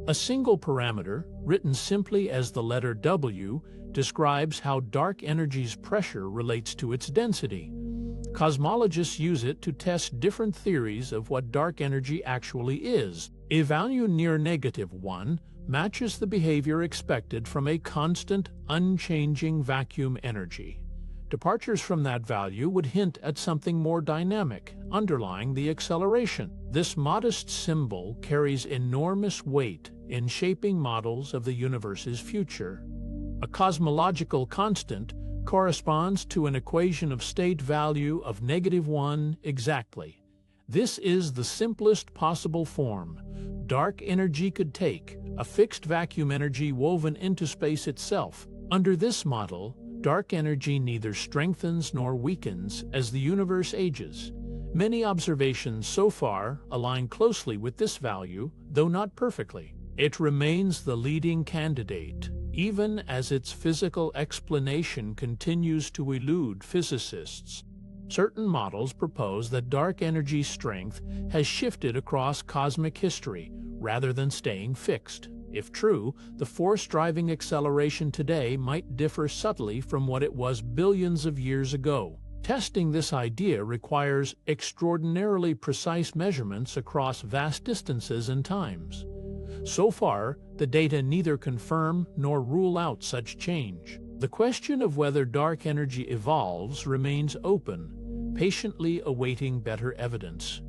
A single parameter, written simply as the letter W, describes how dark energy's pressure relates to its density. Cosmologists use it to test different theories of what dark energy actually is. A value near -1 matches the behavior expected from a constant, unchanging vacuum energy. Departures from that value would hint at something more dynamic, underlying the acceleration. This modest symbol carries enormous weight in shaping models of the universe's future. A cosmological constant corresponds to an equation of state value of -1 exactly. This is the simplest possible form dark energy could take, a fixed vacuum energy woven into space itself. Under this model, dark energy neither strengthens nor weakens as the universe ages. Many observations so far align closely with this value, though not perfectly. It remains the leading candidate, even as its physical explanation continues to elude physicists. Certain models propose that dark energy strength has shifted across cosmic history rather than staying fixed. If true, the force driving acceleration today might differ subtly from what it was billions of years ago. Testing this idea requires extraordinarily precise measurements across vast distances and times. So far, the data neither confirm nor rule out such change. The question of whether dark energy evolves remains open, patiently awaiting better evidence.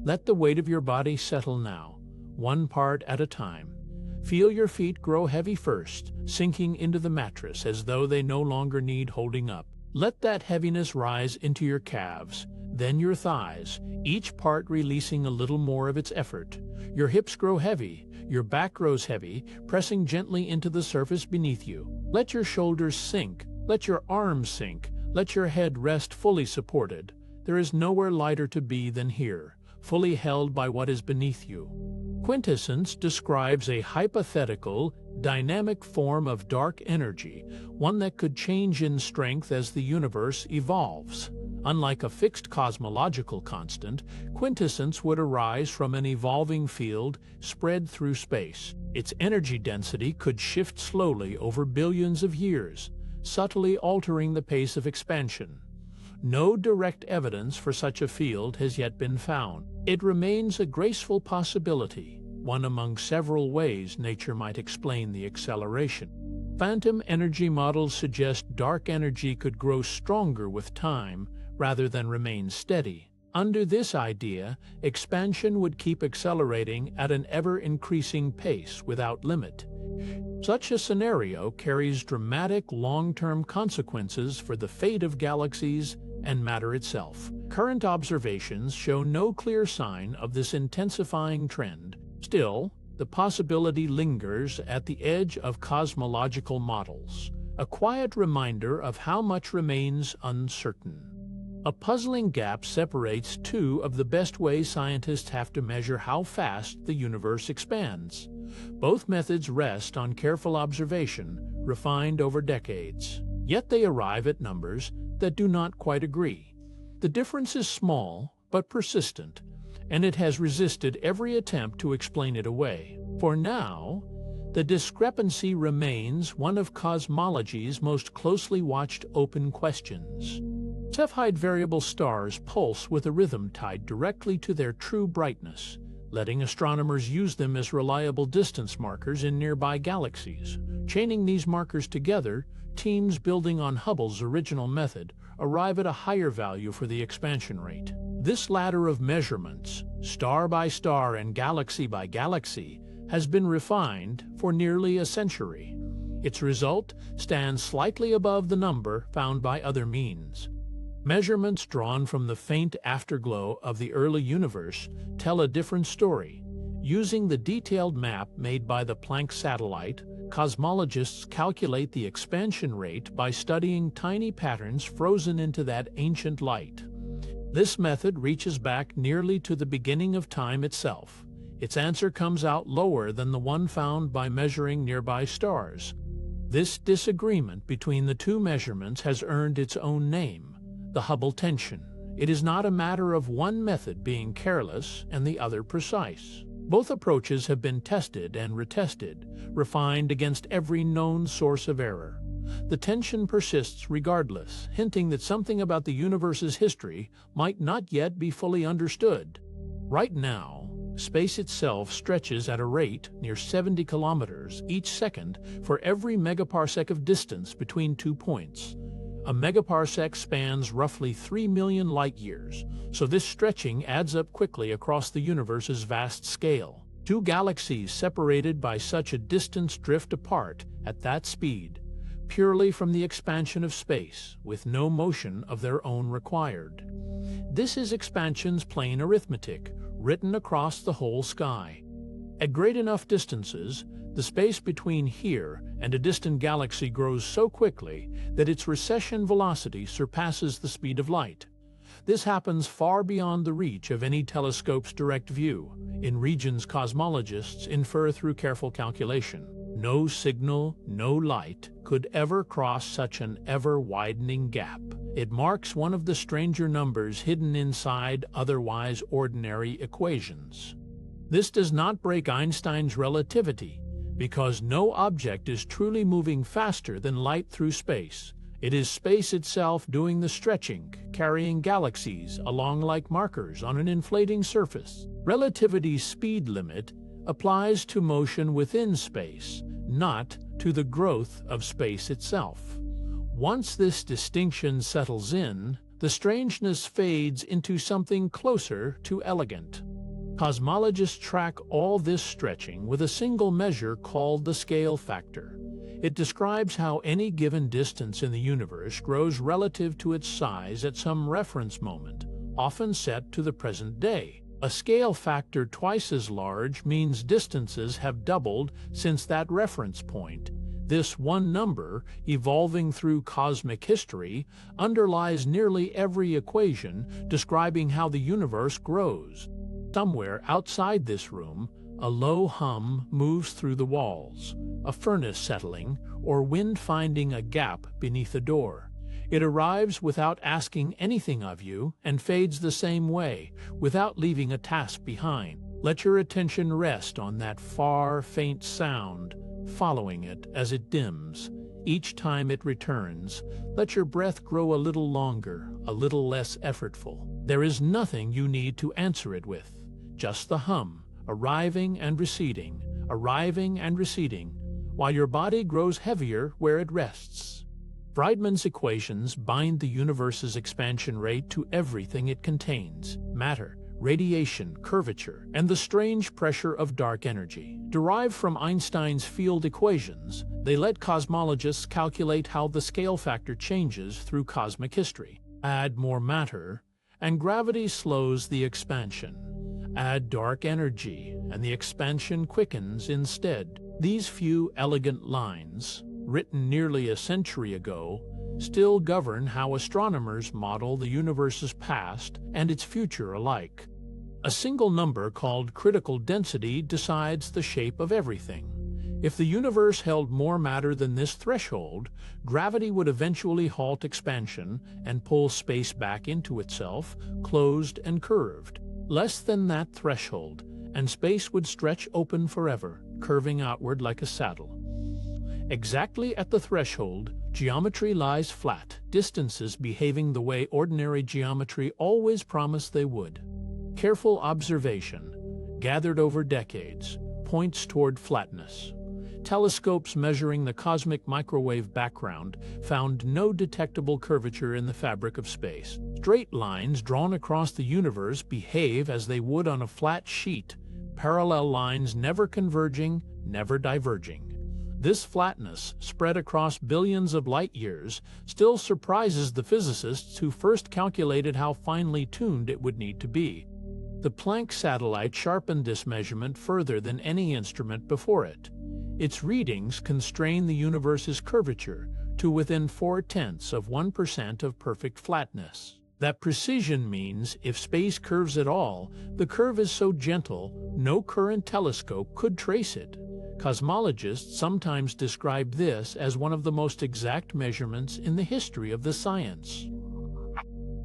Let the weight of your body settle now, one part at a time. Feel your feet grow heavy first, sinking into the mattress as though they no longer need holding up. Let that heaviness rise into your calves, then your thighs, each part releasing a little more of its effort. Your hips grow heavy, your back grows heavy, pressing gently into the surface beneath you. Let your shoulders sink, let your arms sink, let your head rest fully supported. there is nowhere lighter to be than here, fully held by what is beneath you. Quintessence describes a hypothetical, dynamic form of dark energy, one that could change in strength as the universe evolves. Unlike a fixed cosmological constant, quintessence would arise from an evolving field spread through space. Its energy density could shift slowly over billions of years, subtly altering the pace of expansion. No direct evidence for such a field has yet been found. It remains a graceful possibility, one among several ways nature might explain the acceleration. Phantom energy models suggest dark energy could grow stronger with time rather than remain steady. Under this idea, expansion would keep accelerating at an ever-increasing pace without limit. Such a scenario carries dramatic long-term consequences for the fate of galaxies and matter itself. Current observations show no clear sign of this intensifying trend. Still, the possibility lingers at the edge of cosmological models, a quiet reminder of how much remains uncertain. A puzzling gap separates two of the best ways scientists have to measure how fast the universe expands. Both methods rest on careful observation, refined over decades. Yet they arrive at numbers that do not quite agree. The difference is small, but persistent, and it has resisted every attempt to explain it away. For now, the discrepancy remains one of cosmology's most closely watched open questions. Cepheid variable stars pulse with a rhythm tied directly to their true brightness, letting astronomers use them as reliable distance markers in nearby galaxies. Chaining these markers together, teams building on Hubble's original method arrive at a higher value for the expansion rate. This ladder of measurements, star by star and galaxy by galaxy, has been refined for nearly a century. Its result stands slightly above the number found by other means. Measurements drawn from the faint afterglow of the early universe tell a different story. Using the detailed map made by the Planck satellite, cosmologists calculate the expansion rate by studying tiny patterns frozen into that ancient light. This method reaches back nearly to the beginning of time itself. Its answer comes out lower than the one found by measuring nearby stars. This disagreement between the two measurements has earned its own name, the Hubble tension. It is not a matter of one method being careless and the other precise. Both approaches have been tested and retested, refined against every known source of error. The tension persists regardless, hinting that something about the universe's history might not yet be fully understood. Right now, space itself stretches at a rate near 70 kilometers each second for every megaparsec of distance between 2 points. A megaparsec spans roughly 3 million light-years, so this stretching adds up quickly across the universe's vast scale. Two galaxies separated by such a distance drift apart at that speed, purely from the expansion of space, with no motion of their own required. This is expansion's plain arithmetic, written across the whole sky. At great enough distances, the space between here and a distant galaxy grows so quickly that its recession velocity surpasses the speed of light. This happens far beyond the reach of any telescope's direct view, in regions cosmologists infer through careful calculation. No signal, no light, could ever cross such an ever-widening gap. It marks one of the stranger numbers hidden inside otherwise ordinary equations. This does not break Einstein's relativity, because no object is truly moving faster than light through space. It is space itself doing the stretching, carrying galaxies along like markers on an inflating surface. Relativity's speed limit applies to motion within space, not to the growth of space itself. Once this distinction settles in, the strangeness fades into something closer to elegant. Cosmologists track all this stretching with a single measure called the scale factor. It describes how any given distance in the universe grows relative to its size at some reference moment, often set to the present day. A scale factor twice as large means distances have doubled since that reference point. This one number, evolving through cosmic history, underlies nearly every equation describing how the universe grows. Somewhere outside this room, a low hum moves through the walls, a furnace settling, or wind finding a gap beneath a door. It arrives without asking anything of you and fades the same way, without leaving a task behind. Let your attention rest on that far, faint sound, following it as it dims. Each time it returns, let your breath grow a little longer, a little less effortful. There is nothing you need to answer it with, just the hum, arriving and receding, while your body grows heavier where it rests. Friedman's equations bind the universe's expansion rate to everything it contains: matter, radiation, curvature, and the strange pressure of dark energy. Derived from Einstein's field equations, they let cosmologists calculate how the scale factor changes through cosmic history. Add more matter, and gravity slows the expansion. Add dark energy, and the expansion quickens instead. These few elegant lines, written nearly a century ago, still govern how astronomers model the universe's past and its future alike. A single number called critical density decides the shape of everything. If the universe held more matter than this threshold, gravity would eventually halt expansion and pull space back into itself, closed and curved. Less than that threshold, and space would stretch open forever, curving outward like a saddle. Exactly at the threshold, geometry lies flat, distances behaving the way ordinary geometry always promised they would. Careful observation, gathered over decades, points toward flatness. Telescopes measuring the cosmic microwave background found no detectable curvature in the fabric of space. Straight lines drawn across the universe behave as they would on a flat sheet, parallel lines never converging, never diverging. This flatness, spread across billions of light-years, still surprises the physicists who first calculated how finely tuned it would need to be. The Planck satellite sharpened this measurement further than any instrument before it. Its readings constrain the universe's curvature to within 0.4% of perfect flatness. That precision means if space curves at all, the curve is so gentle, no current telescope could trace it. Cosmologists sometimes describe this as one of the most exact measurements in the history of the science.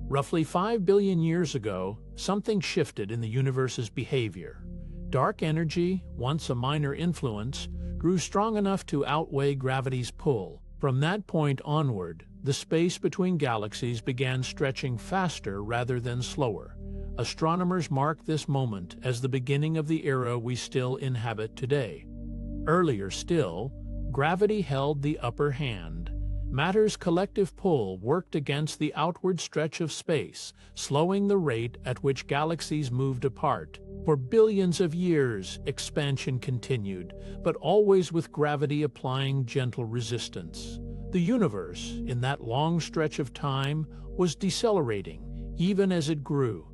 Roughly 5 billion years ago, something shifted in the universe's behavior. Dark energy, once a minor influence, grew strong enough to outweigh gravity's pull. From that point onward, the space between galaxies began stretching faster rather than slower. Astronomers mark this moment as the beginning of the era we still inhabit today. Earlier still, gravity held the upper hand. Matter's collective pull worked against the outward stretch of space, slowing the rate at which galaxies moved apart. For billions of years, expansion continued, but always with gravity applying gentle resistance. The universe, in that long stretch of time, was decelerating, even as it grew.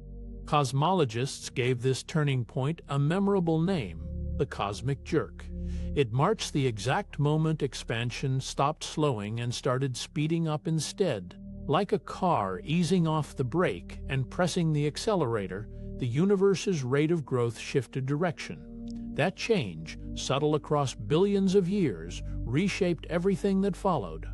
Cosmologists gave this turning point a memorable name: the cosmic jerk. It marks the exact moment expansion stopped slowing and started speeding up instead. Like a car easing off the brake and pressing the accelerator, the universe's rate of growth shifted direction. That change, subtle across billions of years, reshaped everything that followed.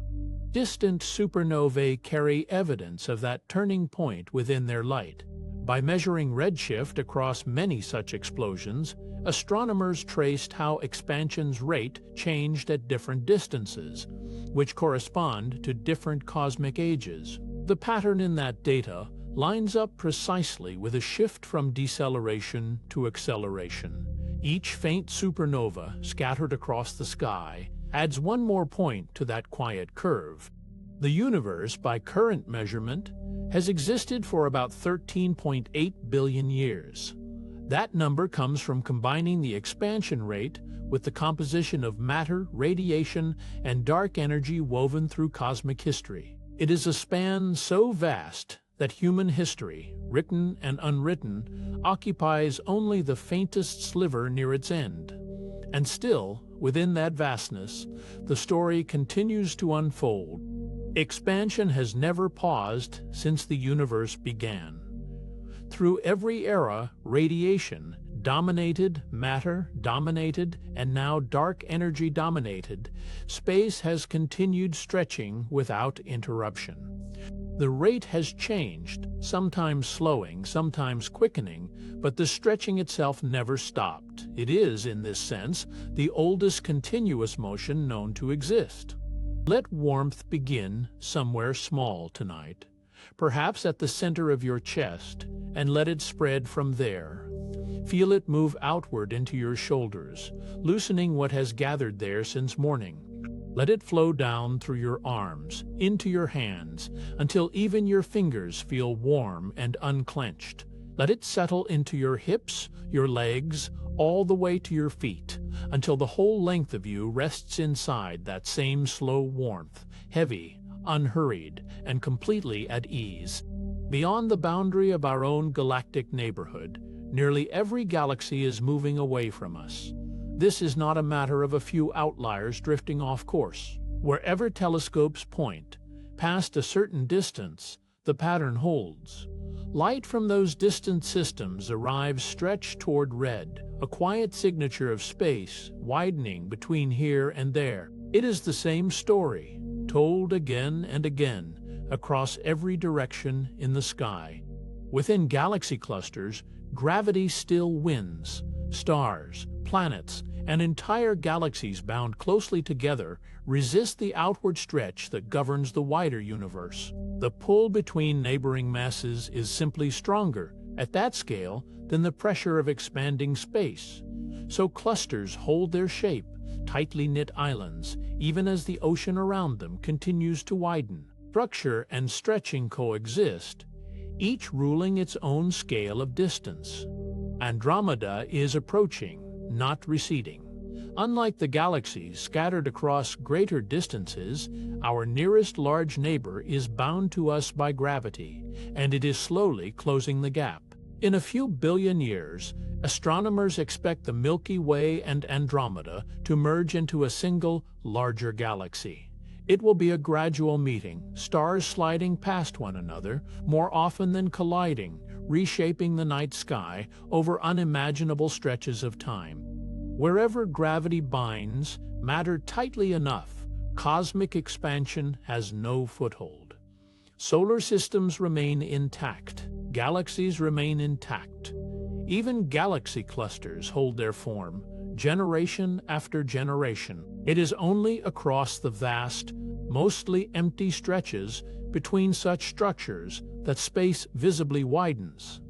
Distant supernovae carry evidence of that turning point within their light. By measuring redshift across many such explosions, astronomers traced how expansion's rate changed at different distances, which correspond to different cosmic ages. The pattern in that data lines up precisely with a shift from deceleration to acceleration. Each faint supernova scattered across the sky adds one more point to that quiet curve. The universe, by current measurement, has existed for about 13.8 billion years. That number comes from combining the expansion rate with the composition of matter, radiation, and dark energy woven through cosmic history. It is a span so vast that human history, written and unwritten, occupies only the faintest sliver near its end. And still, within that vastness, the story continues to unfold. Expansion has never paused since the universe began. Through every era, radiation dominated, matter dominated, and now dark energy dominated, space has continued stretching without interruption. The rate has changed, sometimes slowing, sometimes quickening, but the stretching itself never stopped. It is, in this sense, the oldest continuous motion known to exist. Let warmth begin somewhere small tonight, perhaps at the center of your chest, and let it spread from there. Feel it move outward into your shoulders, loosening what has gathered there since morning. Let it flow down through your arms, into your hands, until even your fingers feel warm and unclenched. Let it settle into your hips, your legs, all the way to your feet, until the whole length of you rests inside that same slow warmth, heavy, unhurried, and completely at ease. Beyond the boundary of our own galactic neighborhood, nearly every galaxy is moving away from us. This is not a matter of a few outliers drifting off course. Wherever telescopes point, past a certain distance, the pattern holds. Light from those distant systems arrives stretched toward red, a quiet signature of space widening between here and there. It is the same story, told again and again, across every direction in the sky. Within galaxy clusters, gravity still wins. Stars, planets, and entire galaxies bound closely together resist the outward stretch that governs the wider universe. The pull between neighboring masses is simply stronger, at that scale, than the pressure of expanding space. So clusters hold their shape, tightly knit islands, even as the ocean around them continues to widen. Structure and stretching coexist, each ruling its own scale of distance. Andromeda is approaching, not receding. Unlike the galaxies scattered across greater distances, our nearest large neighbor is bound to us by gravity, and it is slowly closing the gap. In a few billion years, astronomers expect the Milky Way and Andromeda to merge into a single, larger galaxy. It will be a gradual meeting, stars sliding past one another, more often than colliding, reshaping the night sky over unimaginable stretches of time. Wherever gravity binds matter tightly enough, cosmic expansion has no foothold. Solar systems remain intact, galaxies remain intact. Even galaxy clusters hold their form, generation after generation. It is only across the vast, mostly empty stretches between such structures that space visibly widens.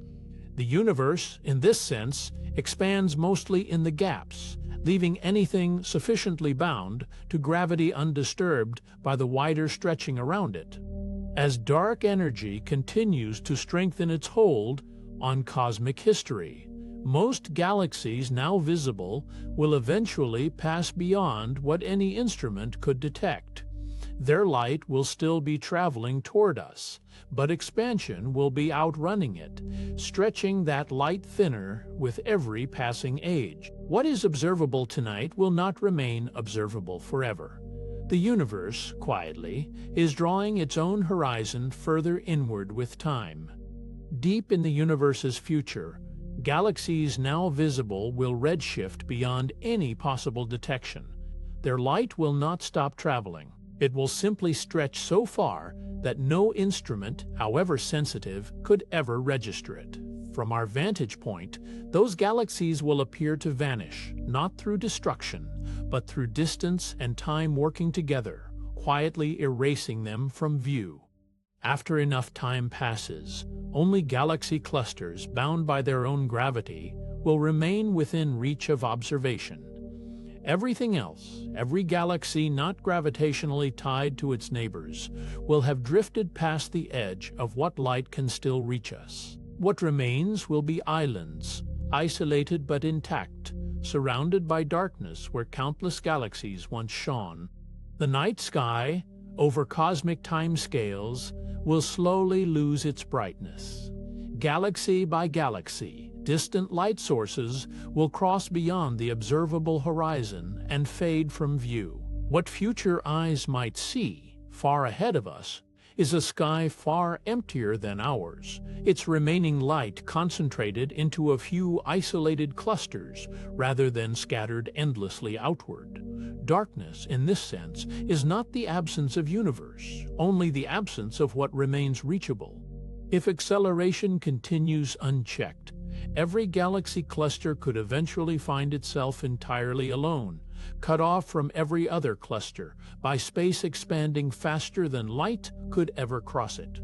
The universe, in this sense, expands mostly in the gaps, leaving anything sufficiently bound to gravity undisturbed by the wider stretching around it. As dark energy continues to strengthen its hold on cosmic history, most galaxies now visible will eventually pass beyond what any instrument could detect. Their light will still be traveling toward us, but expansion will be outrunning it, stretching that light thinner with every passing age. What is observable tonight will not remain observable forever. The universe, quietly, is drawing its own horizon further inward with time. Deep in the universe's future, galaxies now visible will redshift beyond any possible detection. Their light will not stop traveling. It will simply stretch so far that no instrument, however sensitive, could ever register it. From our vantage point, those galaxies will appear to vanish, not through destruction, but through distance and time working together, quietly erasing them from view. After enough time passes, only galaxy clusters bound by their own gravity will remain within reach of observation. Everything else, every galaxy not gravitationally tied to its neighbors, will have drifted past the edge of what light can still reach us. What remains will be islands, isolated but intact, surrounded by darkness where countless galaxies once shone. The night sky, over cosmic time scales, will slowly lose its brightness. Galaxy by galaxy, Distant light sources will cross beyond the observable horizon and fade from view. What future eyes might see, far ahead of us, is a sky far emptier than ours, its remaining light concentrated into a few isolated clusters rather than scattered endlessly outward. Darkness, in this sense, is not the absence of universe, only the absence of what remains reachable. If acceleration continues unchecked, every galaxy cluster could eventually find itself entirely alone, cut off from every other cluster by space expanding faster than light could ever cross it.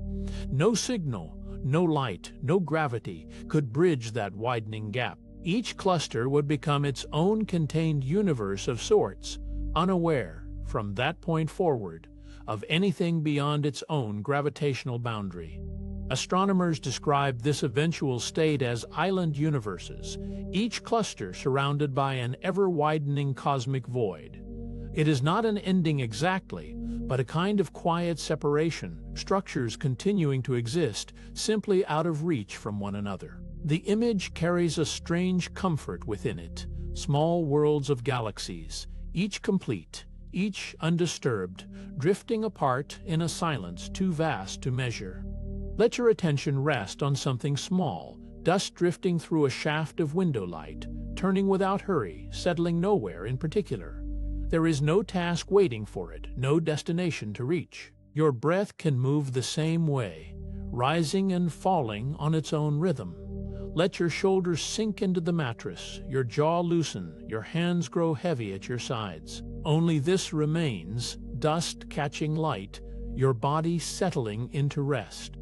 No signal, no light, no gravity could bridge that widening gap. Each cluster would become its own contained universe of sorts, unaware, from that point forward, of anything beyond its own gravitational boundary. Astronomers describe this eventual state as island universes, each cluster surrounded by an ever-widening cosmic void. It is not an ending exactly, but a kind of quiet separation, structures continuing to exist simply out of reach from one another. The image carries a strange comfort within it, small worlds of galaxies, each complete, each undisturbed, drifting apart in a silence too vast to measure. Let your attention rest on something small, dust drifting through a shaft of window light, turning without hurry, settling nowhere in particular. There is no task waiting for it, no destination to reach. Your breath can move the same way, rising and falling on its own rhythm. Let your shoulders sink into the mattress, your jaw loosen, your hands grow heavy at your sides. Only this remains, dust catching light, your body settling into rest.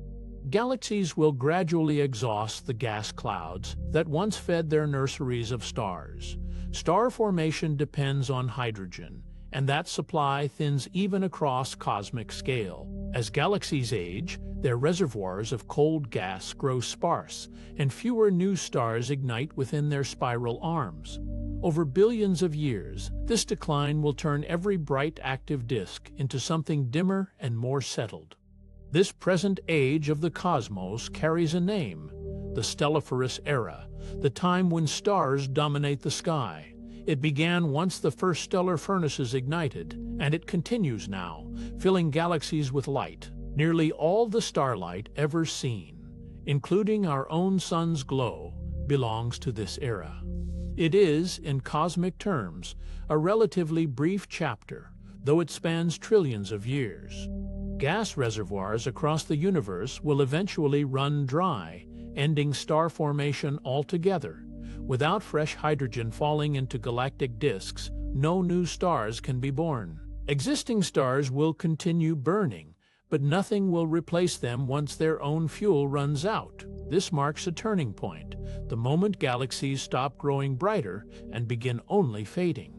Galaxies will gradually exhaust the gas clouds that once fed their nurseries of stars. Star formation depends on hydrogen, and that supply thins even across cosmic scale. As galaxies age, their reservoirs of cold gas grow sparse, and fewer new stars ignite within their spiral arms. Over billions of years, this decline will turn every bright active disk into something dimmer and more settled. This present age of the cosmos carries a name, the Stelliferous Era, the time when stars dominate the sky. It began once the first stellar furnaces ignited, and it continues now, filling galaxies with light. Nearly all the starlight ever seen, including our own sun's glow, belongs to this era. It is, in cosmic terms, a relatively brief chapter, though it spans trillions of years. Gas reservoirs across the universe will eventually run dry, ending star formation altogether. Without fresh hydrogen falling into galactic disks, no new stars can be born. Existing stars will continue burning, but nothing will replace them once their own fuel runs out. This marks a turning point, the moment galaxies stop growing brighter and begin only fading.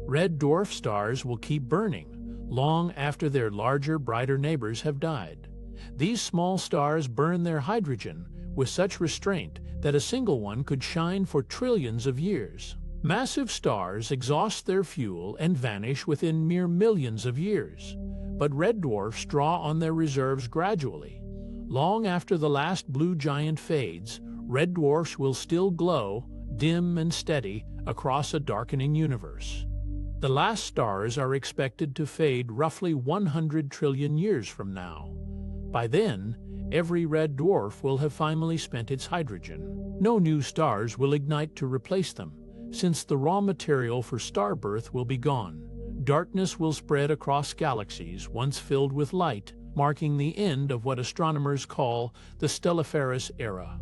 Red dwarf stars will keep burning long after their larger, brighter neighbors have died. These small stars burn their hydrogen with such restraint that a single one could shine for trillions of years. Massive stars exhaust their fuel and vanish within mere millions of years, but red dwarfs draw on their reserves gradually. Long after the last blue giant fades, red dwarfs will still glow, dim and steady, across a darkening universe. The last stars are expected to fade roughly 100 trillion years from now. By then, every red dwarf will have finally spent its hydrogen. No new stars will ignite to replace them, since the raw material for star birth will be gone. Darkness will spread across galaxies once filled with light, marking the end of what astronomers call the Stelliferous Era.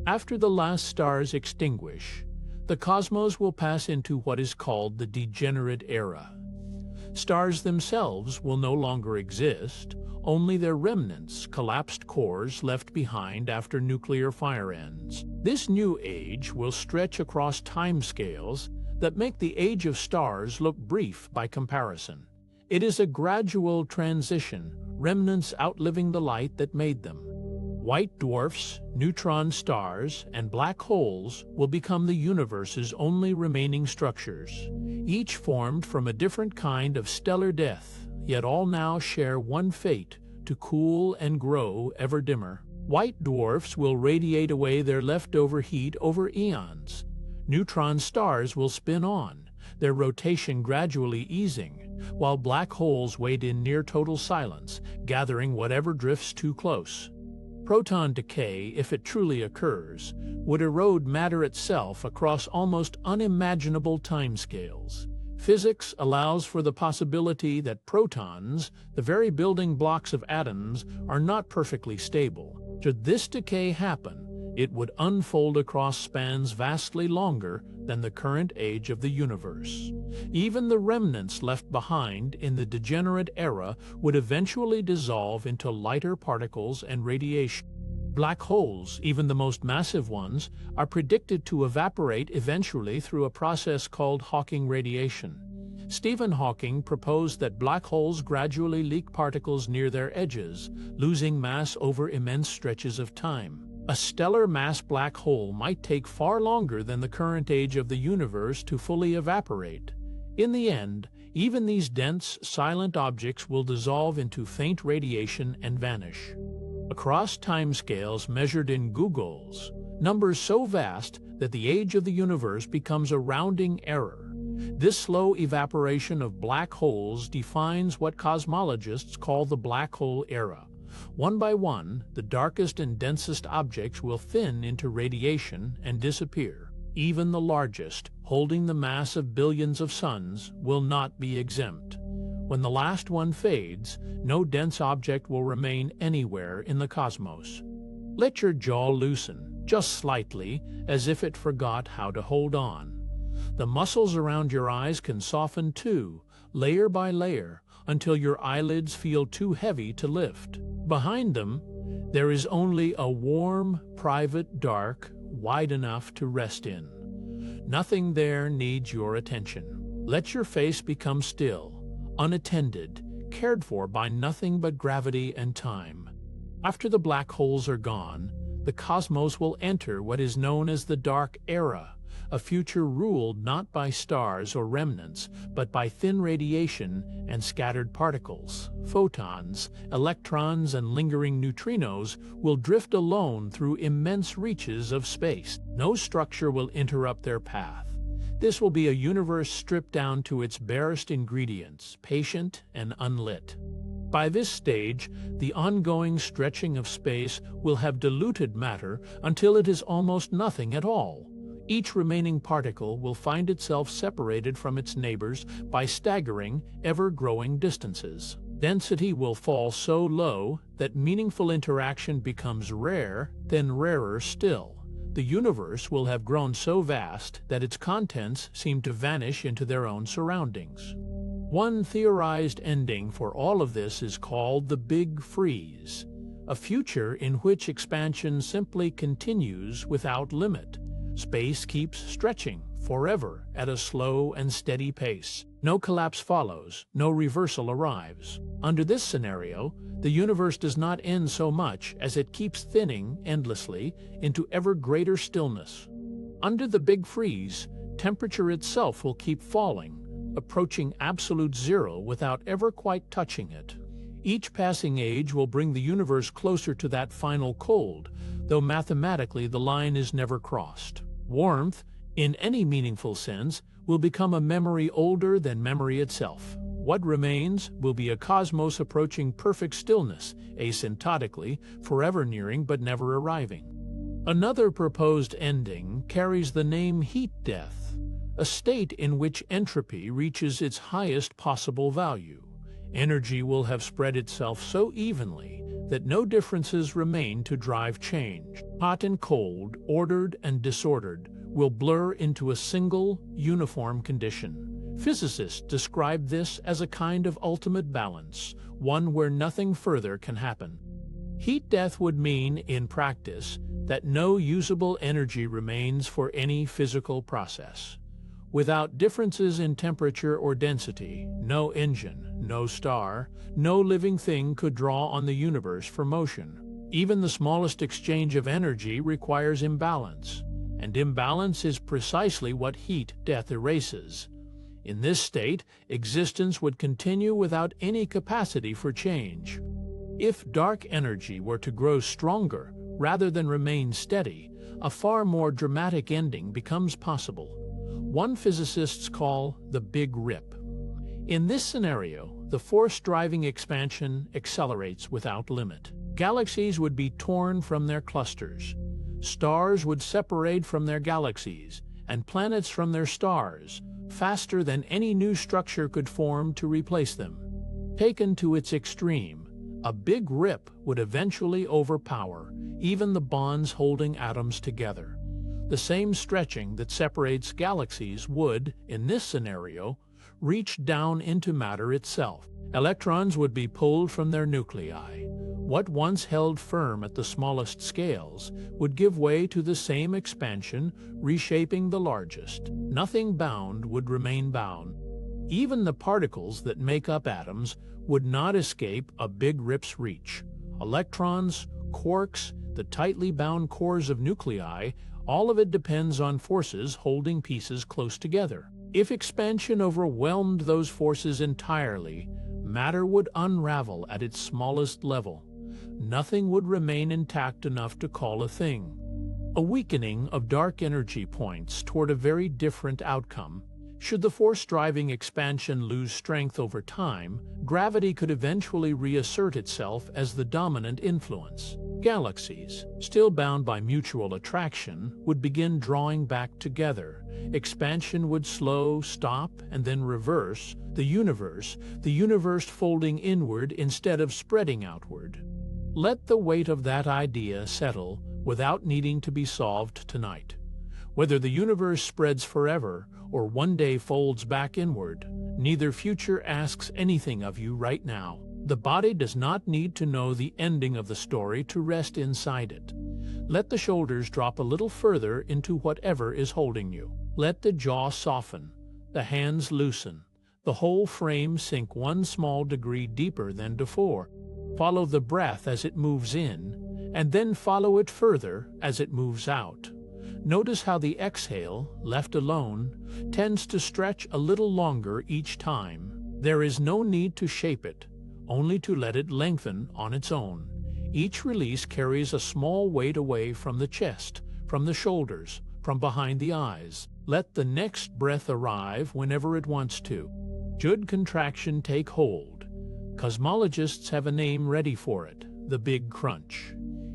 After the last stars extinguish, the cosmos will pass into what is called the Degenerate Era. Stars themselves will no longer exist, only their remnants, collapsed cores left behind after nuclear fire ends. This new age will stretch across timescales that make the age of stars look brief by comparison. It is a gradual transition, remnants outliving the light that made them. White dwarfs, neutron stars, and black holes will become the universe's only remaining structures, each formed from a different kind of stellar death, yet all now share one fate, to cool and grow ever dimmer. White dwarfs will radiate away their leftover heat over eons. Neutron stars will spin on, their rotation gradually easing, while black holes wait in near total silence, gathering whatever drifts too close. Proton decay, if it truly occurs, would erode matter itself across almost unimaginable timescales. Physics allows for the possibility that protons, the very building blocks of atoms, are not perfectly stable. Should this decay happen, it would unfold across spans vastly longer than the current age of the universe. Even the remnants left behind in the degenerate era would eventually dissolve into lighter particles and radiation. Black holes, even the most massive ones, are predicted to evaporate eventually through a process called Hawking radiation. Stephen Hawking proposed that black holes gradually leak particles near their edges, losing mass over immense stretches of time. A stellar mass black hole might take far longer than the current age of the universe to fully evaporate. In the end, even these dense, silent objects will dissolve into faint radiation and vanish. Across timescales measured in googolls, numbers so vast that the age of the universe becomes a rounding error. This slow evaporation of black holes defines what cosmologists call the black hole era. One by one, the darkest and densest objects will thin into radiation and disappear. Even the largest, holding the mass of billions of suns, will not be exempt. When the last one fades, no dense object will remain anywhere in the cosmos. Let your jaw loosen, just slightly, as if it forgot how to hold on. The muscles around your eyes can soften too, layer by layer, until your eyelids feel too heavy to lift. Behind them, there is only a warm, private dark, wide enough to rest in. Nothing there needs your attention. Let your face become still, unattended, cared for by nothing but gravity and time. After the black holes are gone, the cosmos will enter what is known as the dark era, a future ruled not by stars or remnants, but by thin radiation and scattered particles. Photons, electrons, and lingering neutrinos will drift alone through immense reaches of space. No structure will interrupt their path. This will be a universe stripped down to its barest ingredients, patient and unlit. By this stage, the ongoing stretching of space will have diluted matter until it is almost nothing at all. Each remaining particle will find itself separated from its neighbors by staggering, ever-growing distances. Density will fall so low that meaningful interaction becomes rare, then rarer still. The universe will have grown so vast that its contents seem to vanish into their own surroundings. One theorized ending for all of this is called the Big Freeze, a future in which expansion simply continues without limit. Space keeps stretching forever at a slow and steady pace. No collapse follows, no reversal arrives. Under this scenario, the universe does not end so much as it keeps thinning endlessly into ever greater stillness. Under the Big Freeze, temperature itself will keep falling, approaching absolute zero without ever quite touching it. Each passing age will bring the universe closer to that final cold, though mathematically the line is never crossed. Warmth, in any meaningful sense, will become a memory older than memory itself. What remains will be a cosmos approaching perfect stillness, asymptotically, forever nearing but never arriving. Another proposed ending carries the name heat death, a state in which entropy reaches its highest possible value. Energy will have spread itself so evenly that no differences remain to drive change. Hot and cold, ordered and disordered, will blur into a single, uniform condition. Physicists describe this as a kind of ultimate balance, one where nothing further can happen. Heat death would mean, in practice, that no usable energy remains for any physical process. Without differences in temperature or density, no engine, no star, no living thing could draw on the universe for motion. Even the smallest exchange of energy requires imbalance, and imbalance is precisely what heat death erases. In this state, existence would continue without any capacity for change. If dark energy were to grow stronger rather than remain steady, a far more dramatic ending becomes possible. One physicists call the Big Rip. In this scenario, the force driving expansion accelerates without limit. Galaxies would be torn from their clusters. Stars would separate from their galaxies, and planets from their stars, faster than any new structure could form to replace them. Taken to its extreme, a big rip would eventually overpower even the bonds holding atoms together. The same stretching that separates galaxies would, in this scenario, reach down into matter itself. Electrons would be pulled from their nuclei. What once held firm at the smallest scales would give way to the same expansion, reshaping the largest. Nothing bound would remain bound. Even the particles that make up atoms would not escape a Big Rip's reach. Electrons, quarks, the tightly bound cores of nuclei, all of it depends on forces holding pieces close together. If expansion overwhelmed those forces entirely, matter would unravel at its smallest level. Nothing would remain intact enough to call a thing. A weakening of dark energy points toward a very different outcome. Should the force-driving expansion lose strength over time, gravity could eventually reassert itself as the dominant influence. Galaxies, still bound by mutual attraction, would begin drawing back together. Expansion would slow, stop, and then reverse. The universe folding inward instead of spreading outward. Let the weight of that idea settle without needing to be solved tonight. Whether the universe spreads forever or one day folds back inward, neither future asks anything of you right now. The body does not need to know the ending of the story to rest inside it. Let the shoulders drop a little further into whatever is holding you. Let the jaw soften, the hands loosen, the whole frame sink one small degree deeper than before. Follow the breath as it moves in, and then follow it further as it moves out. Notice how the exhale, left alone, tends to stretch a little longer each time. There is no need to shape it, only to let it lengthen on its own. Each release carries a small weight away from the chest, from the shoulders, from behind the eyes. Let the next breath arrive whenever it wants to. Should contraction take hold, cosmologists have a name ready for it, the Big Crunch.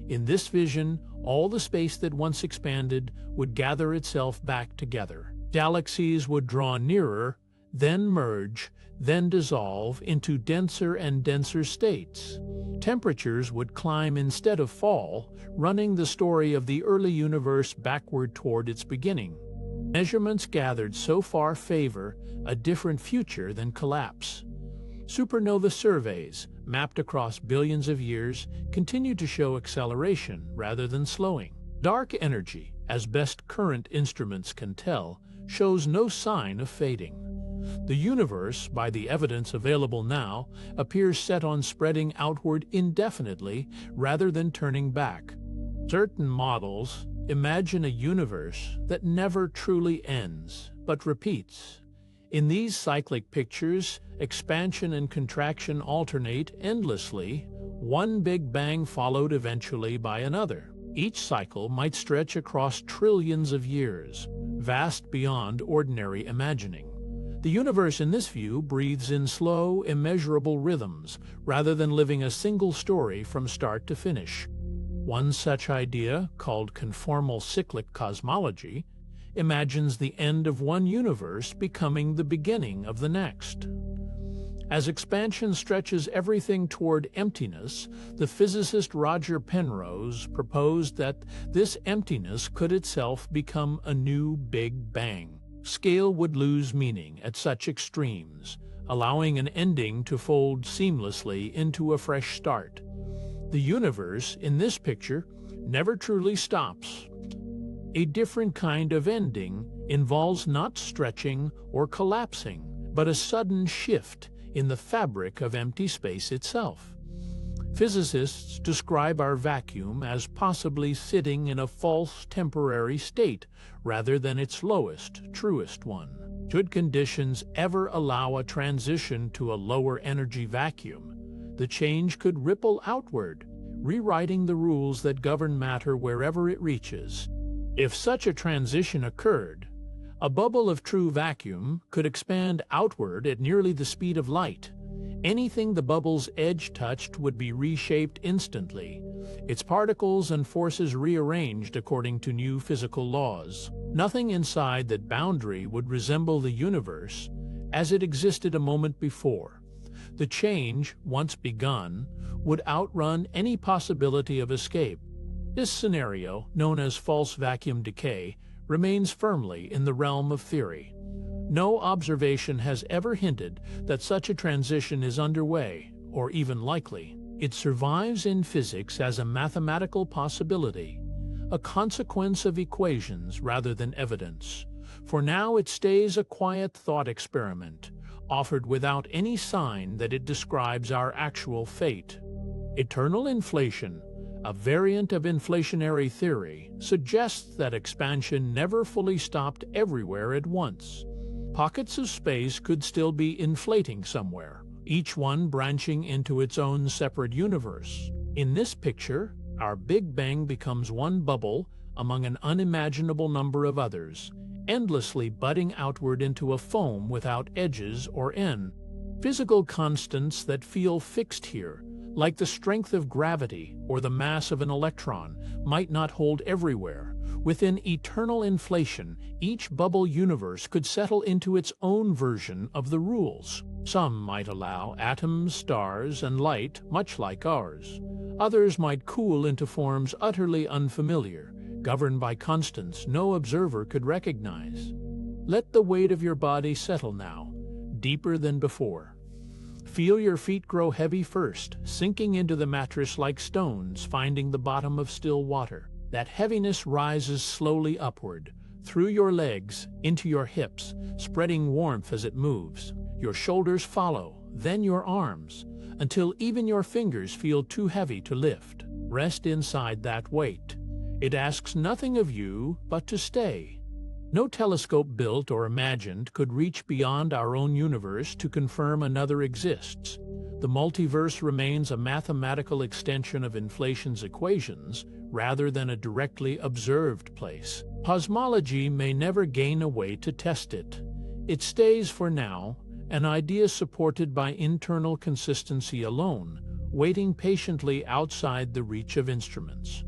In this vision, all the space that once expanded would gather itself back together. Galaxies would draw nearer, then merge, then dissolve into denser and denser states. Temperatures would climb instead of fall, running the story of the early universe backward toward its beginning. Measurements gathered so far favor a different future than collapse. Supernova surveys, mapped across billions of years, continue to show acceleration rather than slowing. Dark energy, as best current instruments can tell, shows no sign of fading. The universe, by the evidence available now, appears set on spreading outward indefinitely rather than turning back. Certain models imagine a universe that never truly ends, but repeats. In these cyclic pictures, expansion and contraction alternate endlessly, one big bang followed eventually by another. Each cycle might stretch across trillions of years, vast beyond ordinary imagining. The universe in this view breathes in slow, immeasurable rhythms, rather than living a single story from start to finish. One such idea, called conformal cyclic cosmology, imagines the end of one universe becoming the beginning of the next. As expansion stretches everything toward emptiness, the physicist Roger Penrose proposed that this emptiness could itself become a new Big Bang. Scale would lose meaning at such extremes, allowing an ending to fold seamlessly into a fresh start. The universe, in this picture, never truly stops. A different kind of ending involves not stretching or collapsing, but a sudden shift in the fabric of empty space itself. Physicists describe our vacuum as possibly sitting in a false temporary state rather than its lowest, truest one. Should conditions ever allow a transition to a lower energy vacuum, the change could ripple outward, rewriting the rules that govern matter wherever it reaches. If such a transition occurred, a bubble of true vacuum could expand outward at nearly the speed of light. Anything the bubble's edge touched would be reshaped instantly, its particles and forces rearranged according to new physical laws. Nothing inside that boundary would resemble the universe as it existed a moment before. The change, once begun, would outrun any possibility of escape. This scenario, known as false vacuum decay, remains firmly in the realm of theory. No observation has ever hinted that such a transition is underway, or even likely. It survives in physics as a mathematical possibility, a consequence of equations rather than evidence. For now it stays a quiet thought experiment, offered without any sign that it describes our actual fate. Eternal inflation, a variant of inflationary theory, suggests that expansion never fully stopped everywhere at once. Pockets of space could still be inflating somewhere, each one branching into its own separate universe. In this picture, our Big Bang becomes one bubble among an unimaginable number of others, endlessly budding outward into a foam without edges or end. Physical constants that feel fixed here, like the strength of gravity or the mass of an electron, might not hold everywhere. Within eternal inflation, each bubble universe could settle into its own version of the rules. Some might allow atoms, stars, and light, much like ours. Others might cool into forms utterly unfamiliar, governed by constants no observer could recognize. Let the weight of your body settle now, deeper than before. Feel your feet grow heavy first, sinking into the mattress like stones finding the bottom of still water. That heaviness rises slowly upward, through your legs, into your hips, spreading warmth as it moves. Your shoulders follow, then your arms, until even your fingers feel too heavy to lift. Rest inside that weight. It asks nothing of you but to stay. No telescope built or imagined could reach beyond our own universe to confirm another exists. The multiverse remains a mathematical extension of inflation's equations rather than a directly observed place. Cosmology may never gain a way to test it. It stays for now, an idea supported by internal consistency alone, waiting patiently outside the reach of instruments.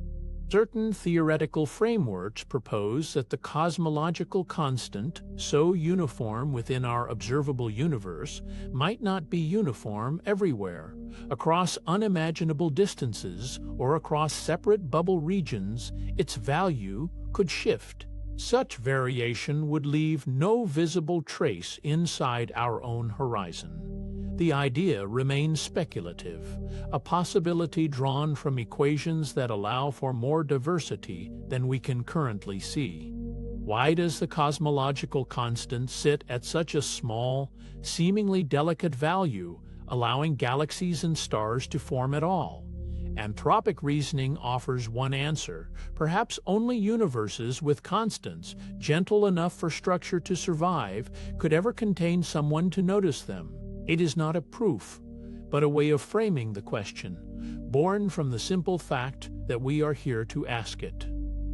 Certain theoretical frameworks propose that the cosmological constant, so uniform within our observable universe, might not be uniform everywhere. Across unimaginable distances or across separate bubble regions, its value could shift. Such variation would leave no visible trace inside our own horizon. The idea remains speculative, a possibility drawn from equations that allow for more diversity than we can currently see. Why does the cosmological constant sit at such a small, seemingly delicate value, allowing galaxies and stars to form at all? Anthropic reasoning offers one answer. Perhaps only universes with constants, gentle enough for structure to survive, could ever contain someone to notice them. It is not a proof, but a way of framing the question, born from the simple fact that we are here to ask it.